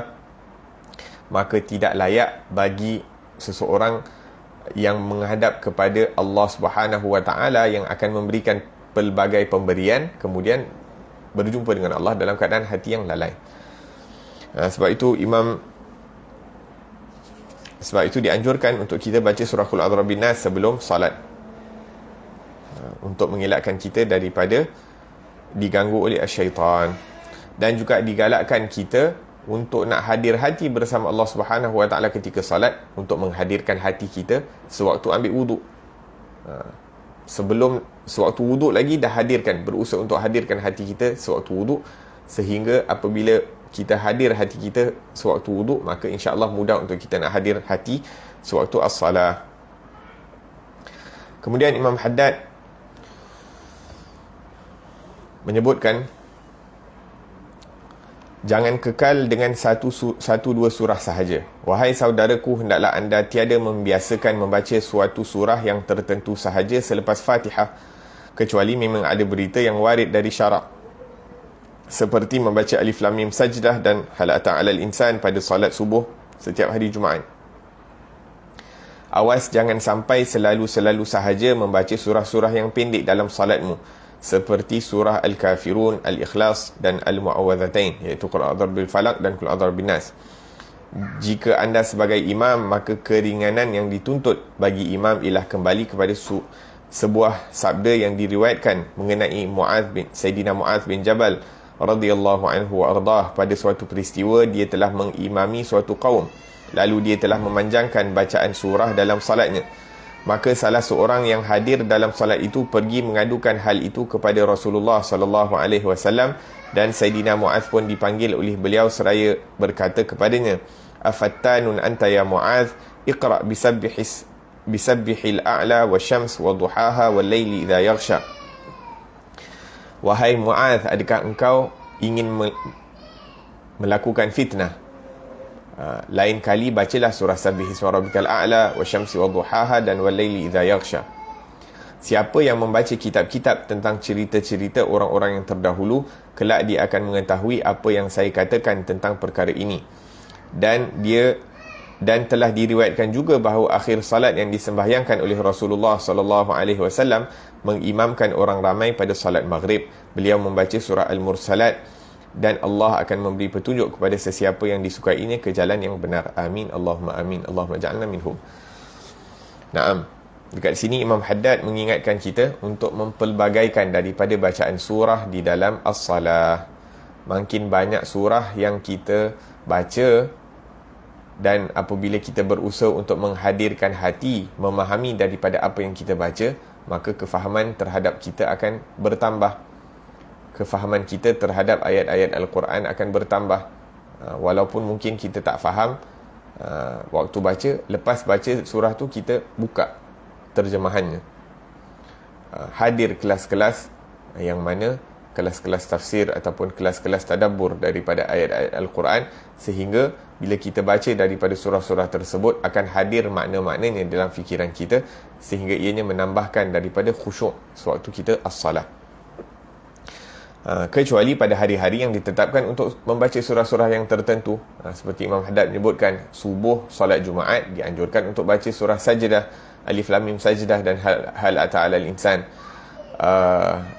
Maka tidak layak bagi seseorang yang menghadap kepada Allah Subhanahu wa ta'ala, yang akan memberikan pelbagai pemberian, kemudian berjumpa dengan Allah dalam keadaan hati yang lalai. Sebab itu dianjurkan untuk kita baca surah Qul A'udzu Birabbin Nas sebelum salat, untuk mengelakkan kita daripada diganggu oleh syaitan. Dan juga digalakkan kita untuk nak hadir hati bersama Allah Subhanahu wa ta'ala ketika salat, untuk menghadirkan hati kita sewaktu ambil wuduk. Sebelum sewaktu wuduk lagi dah hadirkan, berusaha untuk hadirkan hati kita sewaktu wuduk, sehingga apabila kita hadir hati kita sewaktu wuduk, maka insya-Allah mudah untuk kita nak hadir hati sewaktu as-salah. Kemudian Imam Haddad menyebutkan, jangan kekal dengan satu dua surah sahaja. Wahai saudaraku, hendaklah anda tiada membiasakan membaca suatu surah yang tertentu sahaja selepas Fatihah, kecuali memang ada berita yang warid dari syarak, seperti membaca Alif Lam Mim Sajdah dan Hal Ata 'alal Insan pada solat subuh setiap hari Jumaat. Awas jangan sampai selalu-selalu sahaja membaca surah-surah yang pendek dalam salatmu, seperti surah Al-Kafirun, Al-Ikhlas dan Al-Mu'awwadhatain, iaitu Qul A'udzu Birabbil Falaq dan Qul A'udzu Birabbin Nas. Jika anda sebagai imam, maka keringanan yang dituntut bagi imam ialah kembali kepada sebuah sabda yang diriwayatkan mengenai Sayyidina Mu'adz bin Jabal radhiyallahu anhu wa ardah. Pada suatu peristiwa, dia telah mengimami suatu kaum, lalu dia telah memanjangkan bacaan surah dalam salatnya. Maka salah seorang yang hadir dalam salat itu pergi mengadukan hal itu kepada Rasulullah sallallahu alaihi wasallam, dan Sayyidina Mu'adz pun dipanggil oleh beliau seraya berkata kepadanya, afattanun anta ya Mu'adz, iqra bisabbihil a'la wasyams waduhaha wal laili idza yaghsha. Wahai Mu'adz, adakah engkau ingin melakukan fitnah? Lain kali bacalah surah Sabbihisma Rabbikal A'la wasyamsi waduhaha dan wal laili idza yaghsha. Siapa yang membaca kitab-kitab tentang cerita-cerita orang-orang yang terdahulu, kelak dia akan mengetahui apa yang saya katakan tentang perkara ini. Dan telah diriwayatkan juga bahawa akhir salat yang disembahyangkan oleh Rasulullah sallallahu alaihi wasallam mengimamkan orang ramai pada salat maghrib. Beliau membaca surah Al-Mursalat, dan Allah akan memberi petunjuk kepada sesiapa yang disukainya ke jalan yang benar. Amin, Allahumma amin, Allahumma ja'alna minhum. Naam. Dekat sini Imam Haddad mengingatkan kita untuk mempelbagaikan daripada bacaan surah di dalam as-salah. Makin banyak surah yang kita baca, dan apabila kita berusaha untuk menghadirkan hati, memahami daripada apa yang kita baca, maka kefahaman terhadap kita akan bertambah. Kefahaman kita terhadap ayat-ayat Al-Quran akan bertambah. Walaupun mungkin kita tak faham waktu baca, lepas baca surah tu kita buka terjemahannya. Hadir kelas-kelas yang mana kelas-kelas tafsir ataupun kelas-kelas tadabbur daripada ayat-ayat Al-Quran, sehingga bila kita baca daripada surah-surah tersebut akan hadir makna-maknanya dalam fikiran kita, sehingga ianya menambahkan daripada khusyuk sewaktu kita as-salah. Kecuali pada hari-hari yang ditetapkan untuk membaca surah-surah yang tertentu, seperti Imam Haddad menyebutkan, subuh solat Jumaat dianjurkan untuk baca surah Sajdah, Alif Lam Mim Sajdah dan Hal Ata 'alal Insan.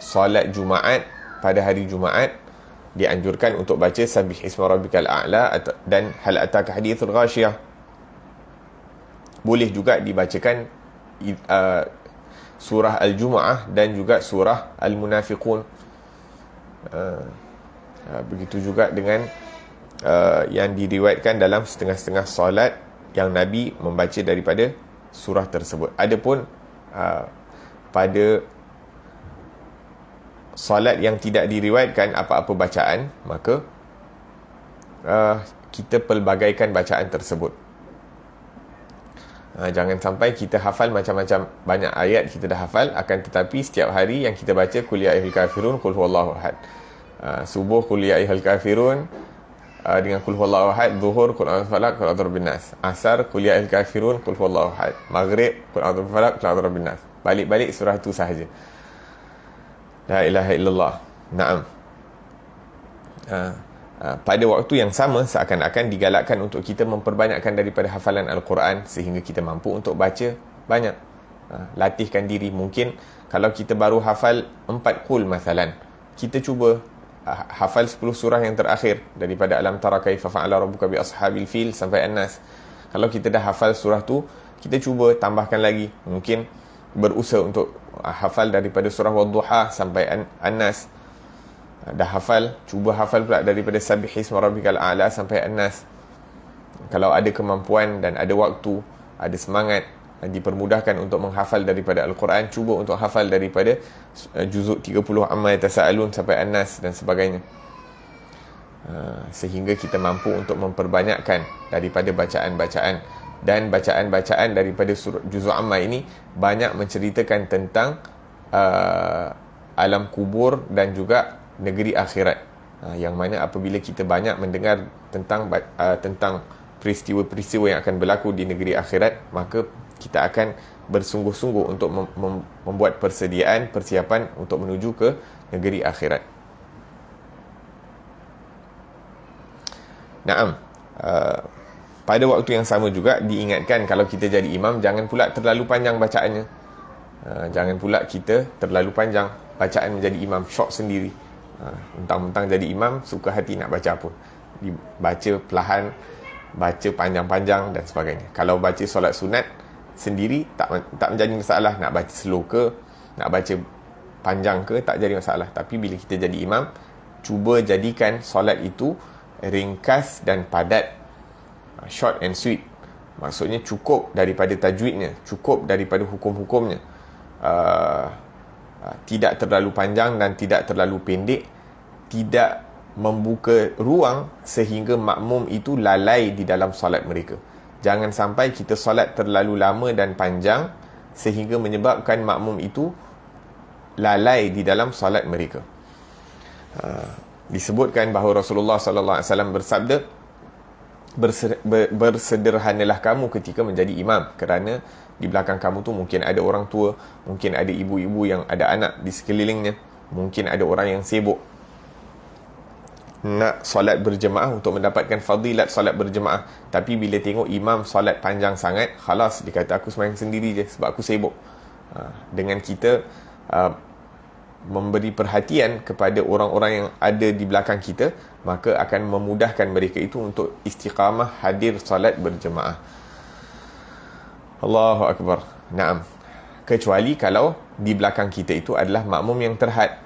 Solat Jumaat pada hari Jumaat dianjurkan untuk baca Sabbihisma Rabbikal A'la dan Hal Ataka Hadithul Ghashiyah. Boleh juga dibacakan surah Al-Jumu'ah dan juga surah Al-Munafiqun. Begitu juga dengan yang diriwayatkan dalam setengah-setengah solat yang Nabi membaca daripada surah tersebut. Adapun pada solat yang tidak diriwayatkan apa-apa bacaan, maka kita pelbagaikan bacaan tersebut. Jangan sampai kita hafal macam-macam, banyak ayat kita dah hafal, akan tetapi setiap hari yang kita baca qul ya ayyuhal kafirun, qul huwallahu ahad. Subuh qul ya ayyuhal kafirun dengan qul huwallahu ahad, zuhur qul a'udzu falaq, qul a'udzu birabbin nas, asar qul ya ayyuhal kafirun, qul huwallahu ahad, maghrib qul a'udzu falaq, qul a'udzu birabbin nas. Balik-balik surah itu sahaja. La ilaha illallah. Naam. Pada waktu yang sama seakan-akan digalakkan untuk kita memperbanyakkan daripada hafalan Al-Quran sehingga kita mampu untuk baca banyak. Latihkan diri. Mungkin kalau kita baru hafal 4 qul masalan, kita cuba hafal 10 surah yang terakhir daripada Alam Tara Kaifa Fa'ala Rabbuka bi Ashabil Fil sampai An-Nas. Kalau kita dah hafal surah tu, kita cuba tambahkan lagi. Mungkin berusaha untuk hafal daripada surah Wadduha sampai An-Nas. Dah hafal, cuba hafal pula daripada Sabbihisma Rabbikal A'la sampai An-Nas. Kalau ada kemampuan dan ada waktu, ada semangat, dipermudahkan untuk menghafal daripada Al-Quran, cuba untuk hafal daripada juzuk 30 Amma Yatasa'alun sampai An-Nas dan sebagainya. Sehingga kita mampu untuk memperbanyakkan daripada bacaan-bacaan. Dan bacaan-bacaan daripada juzuk Amma ini banyak menceritakan tentang alam kubur dan juga negeri akhirat, yang mana apabila kita banyak mendengar tentang peristiwa-peristiwa yang akan berlaku di negeri akhirat, maka kita akan bersungguh-sungguh untuk membuat persiapan untuk menuju ke negeri akhirat. Naam. Pada waktu yang sama juga diingatkan, kalau kita jadi imam, jangan pula terlalu panjang bacaannya. Jangan pula kita terlalu panjang bacaan menjadi imam, syok sendiri. Mentang-mentang jadi imam, suka hati nak baca apa, dibaca perlahan, baca panjang-panjang dan sebagainya. Kalau baca solat sunat sendiri, tak menjadi masalah. Nak baca slow ke, nak baca panjang ke, tak jadi masalah. Tapi bila kita jadi imam, cuba jadikan solat itu ringkas dan padat, short and sweet. Maksudnya cukup daripada tajwidnya, cukup daripada hukum-hukumnya, tidak terlalu panjang dan tidak terlalu pendek, tidak membuka ruang sehingga makmum itu lalai di dalam solat mereka. Jangan sampai kita solat terlalu lama dan panjang sehingga menyebabkan makmum itu lalai di dalam solat mereka. Disebutkan bahawa Rasulullah SAW bersabda, bersederhanalah kamu ketika menjadi imam, kerana di belakang kamu tu mungkin ada orang tua, mungkin ada ibu-ibu yang ada anak di sekelilingnya, mungkin ada orang yang sibuk nak solat berjemaah untuk mendapatkan fadilat solat berjemaah. Tapi bila tengok imam solat panjang sangat, khalas, dia kata aku sembahyang sendiri je sebab aku sibuk. Dengan kita memberi perhatian kepada orang-orang yang ada di belakang kita, maka akan memudahkan mereka itu untuk istiqamah hadir solat berjemaah. Allahu Akbar. Naam. Kecuali kalau di belakang kita itu adalah makmum yang terhad.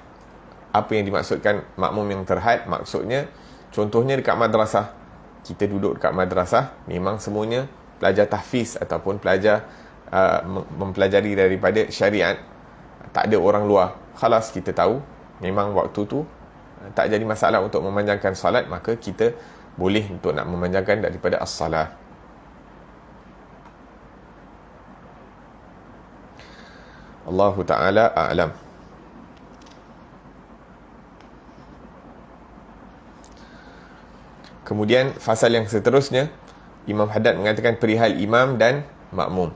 Apa yang dimaksudkan makmum yang terhad? Maksudnya, contohnya dekat madrasah. Kita duduk dekat madrasah, memang semuanya pelajar tahfiz ataupun pelajar mempelajari daripada syariat. Tak ada orang luar. Khalas, kita tahu memang waktu tu tak jadi masalah untuk memanjangkan salat, maka kita boleh untuk nak memanjangkan daripada as-salah. Allahu Ta'ala a'lam. Kemudian fasal yang seterusnya, Imam Haddad mengatakan perihal imam dan makmum.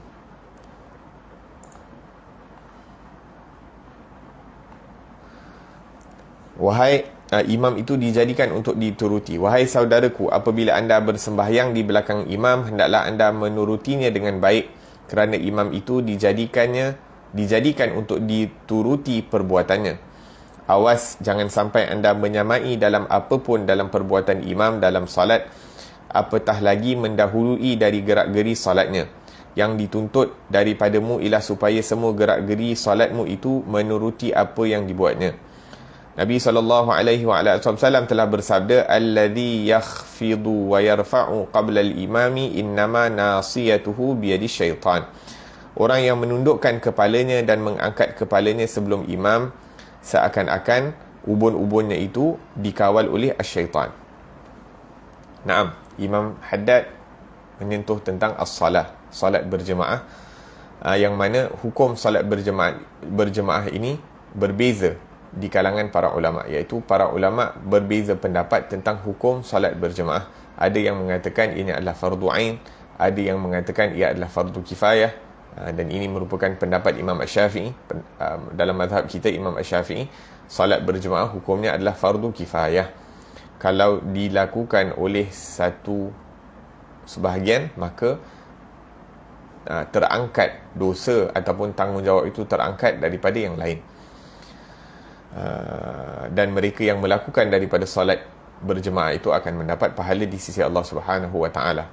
Wahai imam itu dijadikan untuk dituruti. Wahai saudaraku, apabila anda bersembahyang di belakang imam, hendaklah anda menurutinya dengan baik, kerana imam itu dijadikan untuk dituruti perbuatannya. Awas, jangan sampai anda menyamai dalam apapun dalam perbuatan imam dalam salat, apatah lagi mendahului dari gerak-geri salatnya. Yang dituntut daripadamu ialah supaya semua gerak-geri salatmu itu menuruti apa yang dibuatnya. Nabi SAW telah bersabda, alladhi yakhfidu wa yarfa'u qabla al-imami innama nasiyatuhu biyadi syaitan. Orang yang menundukkan kepalanya dan mengangkat kepalanya sebelum imam, seakan-akan ubun-ubunnya itu dikawal oleh syaitan. Naam, Imam Haddad menyentuh tentang as-salah, salat berjemaah, yang mana hukum salat berjemaah ini berbeza di kalangan para ulama, iaitu para ulama berbeza pendapat tentang hukum salat berjemaah. Ada yang mengatakan ini adalah fardu ain, ada yang mengatakan ia adalah fardu kifayah, dan ini merupakan pendapat Imam Asy-Syafi'i. Dalam mazhab kita, Imam Asy-Syafi'i, salat berjemaah hukumnya adalah fardu kifayah. Kalau dilakukan oleh satu sebahagian, maka terangkat dosa ataupun tanggungjawab itu terangkat daripada yang lain. Dan mereka yang melakukan daripada salat berjemaah itu akan mendapat pahala di sisi Allah Subhanahu wa taala.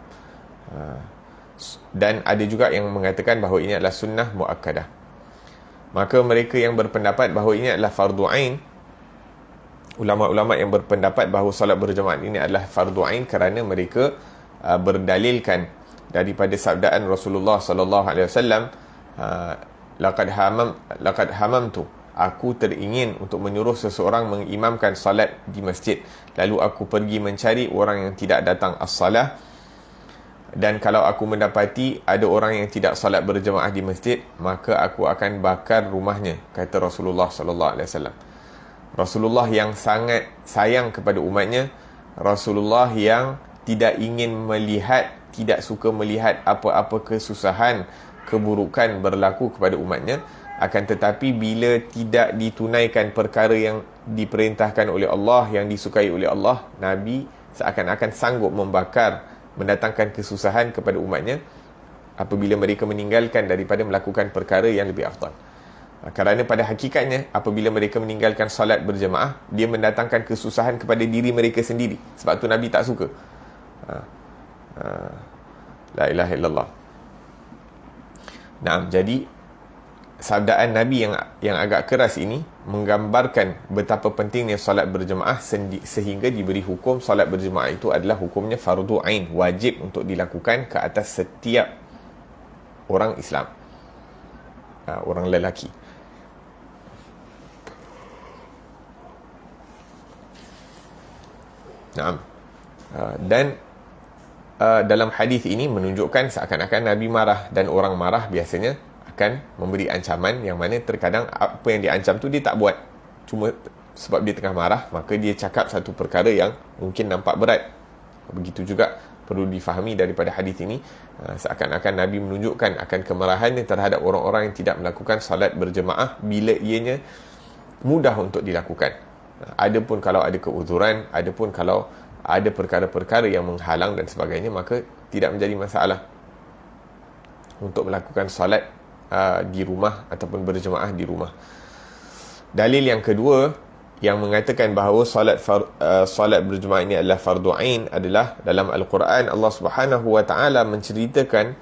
Dan ada juga yang mengatakan bahawa ini adalah sunnah muakkadah. Maka mereka yang berpendapat bahawa ini adalah fardu ain, ulama-ulama yang berpendapat bahawa salat berjemaah ini adalah fardu ain kerana mereka berdalilkan daripada sabdaan Rasulullah sallallahu alaihi wasallam, laqad hamamtu, aku teringin untuk menyuruh seseorang mengimamkan salat di masjid, lalu aku pergi mencari orang yang tidak datang as-salah, dan kalau aku mendapati ada orang yang tidak salat berjemaah di masjid, maka aku akan bakar rumahnya, kata Rasulullah sallallahu alaihi wasallam. Rasulullah yang sangat sayang kepada umatnya, Rasulullah yang tidak ingin melihat, tidak suka melihat apa-apa kesusahan, keburukan berlaku kepada umatnya. Akan tetapi bila tidak ditunaikan perkara yang diperintahkan oleh Allah, yang disukai oleh Allah, Nabi seakan-akan sanggup membakar, mendatangkan kesusahan kepada umatnya apabila mereka meninggalkan daripada melakukan perkara yang lebih afdal. Kerana pada hakikatnya apabila mereka meninggalkan salat berjemaah, dia mendatangkan kesusahan kepada diri mereka sendiri. Sebab tu Nabi tak suka. La ilaha illallah. Nah, jadi sabdaan Nabi yang agak keras ini menggambarkan betapa pentingnya salat berjemaah, sehingga diberi hukum salat berjemaah itu adalah hukumnya fardu ain, wajib untuk dilakukan ke atas setiap orang Islam, orang lelaki. Naam. Dan dalam hadis ini menunjukkan seakan-akan Nabi marah, dan orang marah biasanya akan memberi ancaman, yang mana terkadang apa yang diancam tu dia tak buat, cuma sebab dia tengah marah, maka dia cakap satu perkara yang mungkin nampak berat. Begitu juga perlu difahami daripada hadis ini, seakan-akan Nabi menunjukkan akan kemarahannya terhadap orang-orang yang tidak melakukan salat berjemaah bila ianya mudah untuk dilakukan. Adapun kalau ada keuzuran, adapun kalau ada perkara-perkara yang menghalang dan sebagainya, maka tidak menjadi masalah untuk melakukan salat di rumah ataupun berjemaah di rumah. Dalil yang kedua yang mengatakan bahawa salat berjemaah ini adalah fardu ain adalah dalam Al-Quran. Allah Subhanahu wa taala menceritakan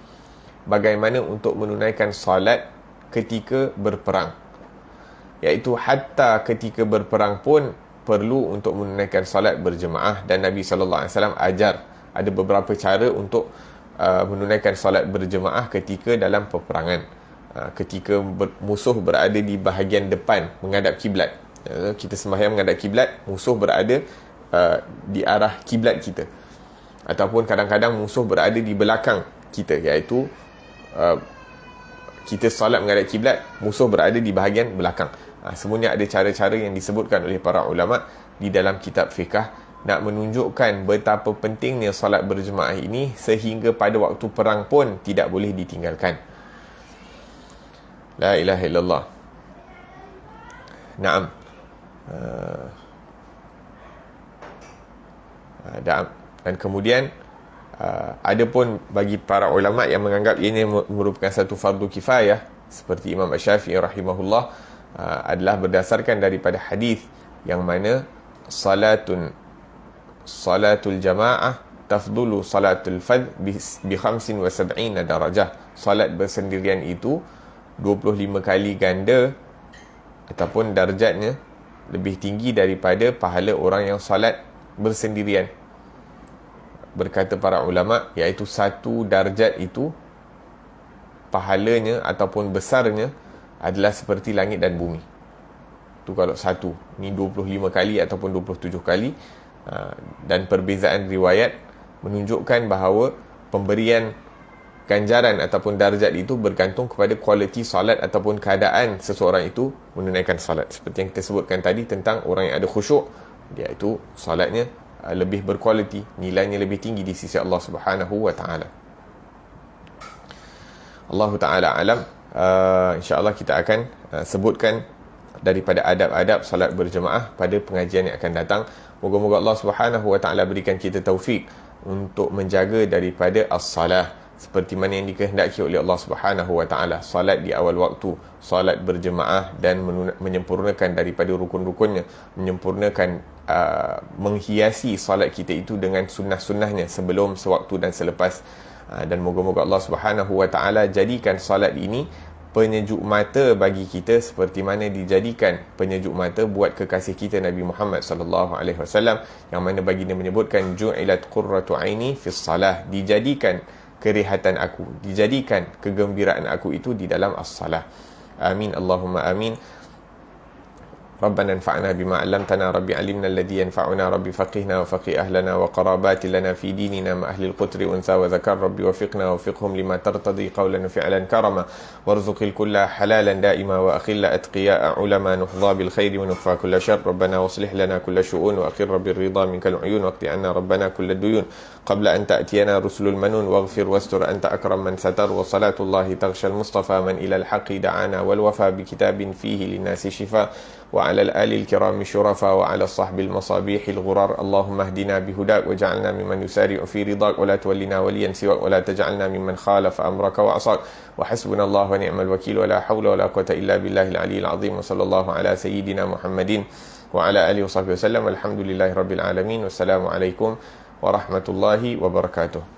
bagaimana untuk menunaikan salat ketika berperang, iaitu hatta ketika berperang pun perlu untuk menunaikan salat berjemaah, dan Nabi sallallahu alaihi wasallam ajar ada beberapa cara untuk menunaikan salat berjemaah ketika dalam peperangan. Ketika musuh berada di bahagian depan menghadap kiblat, kita sembahyang menghadap kiblat, musuh berada di arah kiblat kita, ataupun kadang-kadang musuh berada di belakang kita, iaitu kita salat menghadap kiblat, musuh berada di bahagian belakang. Semuanya ada cara-cara yang disebutkan oleh para ulama di dalam kitab fiqh, nak menunjukkan betapa pentingnya salat berjemaah ini, sehingga pada waktu perang pun tidak boleh ditinggalkan. La ilaha illallah. Naam. Dan kemudian ada pun bagi para ulama yang menganggap ini merupakan satu fardu kifayah, seperti Imam Asy-Syafi'i rahimahullah, adalah berdasarkan daripada hadis yang mana salatul jamaah tafdulu salatul fadh bi 75 darajah. Salat bersendirian itu 25 kali ganda ataupun darjatnya lebih tinggi daripada pahala orang yang salat bersendirian. Berkata para ulama, iaitu satu darjat itu pahalanya ataupun besarnya adalah seperti langit dan bumi. tu kalau satu, ni 25 kali ataupun 27 kali. Dan perbezaan riwayat menunjukkan bahawa pemberian ganjaran ataupun darjat itu bergantung kepada kualiti solat ataupun keadaan seseorang itu menunaikan solat. Seperti yang kita sebutkan tadi tentang orang yang ada khusyuk, dia itu solatnya lebih berkualiti, nilainya lebih tinggi di sisi Allah Subhanahu wa taala. Allah taala alam. InsyaAllah kita akan sebutkan daripada adab-adab salat berjemaah pada pengajian yang akan datang. Moga-moga Allah Subhanahu wa taala berikan kita taufik untuk menjaga daripada as-salah seperti mana yang dikehendaki oleh Allah Subhanahu wa taala, salat di awal waktu, salat berjemaah dan menyempurnakan daripada rukun-rukunnya, menyempurnakan menghiasi salat kita itu dengan sunnah-sunnahnya sebelum, sewaktu dan selepas. Dan moga-moga Allah Subhanahu wa taala jadikan salat ini penyejuk mata bagi kita seperti mana dijadikan penyejuk mata buat kekasih kita Nabi Muhammad sallallahu alaihi wasallam, yang mana baginda menyebutkan ju'ilat qurratu aini fis salah, dijadikan kerihatan aku, dijadikan kegembiraan aku itu di dalam as-salah. Amin Allahumma amin. ربنا انفعنا بما علمتنا ربي علمنا الذي ينفعنا ربي فقهنا وفقه أهلنا وقرابات لنا في ديننا مع أهل القتر أنثى وذكر ربي وفقنا وفقهم لما ترتضي قولا وفعلا كرما وارزق الكل حلالا دائما وأخل أتقياء علما نحظى بالخير ونكفى كل شر ربنا واصلح لنا كل شؤون وأقر بالرضا منك العيون واقض عنا ربنا كل الديون قبل أن تأتينا رسل المنون واغفر واستر أنت أكرم من ستر وصلاة الله تغشى المصطفى من إلى الحق دعانا والوفى بكتاب فيه للناس شفاء وعلى الآل الكرام الشرفاء وعلى الصحب المصابيح الغرار اللهم اهدنا بهداك وجعلنا ممن يسارع في رضاك ولا تولنا وليا سواك ولا تجعلنا ممن خالف أمرك وعصاك وحسبنا الله ونعم الوكيل ولا حول ولا قوة إلا بالله العلي العظيم وصلى الله على سيدنا محمد وعلى آله وصحبه وسلم والحمد لله رب العالمين والسلام عليكم ورحمة الله وبركاته.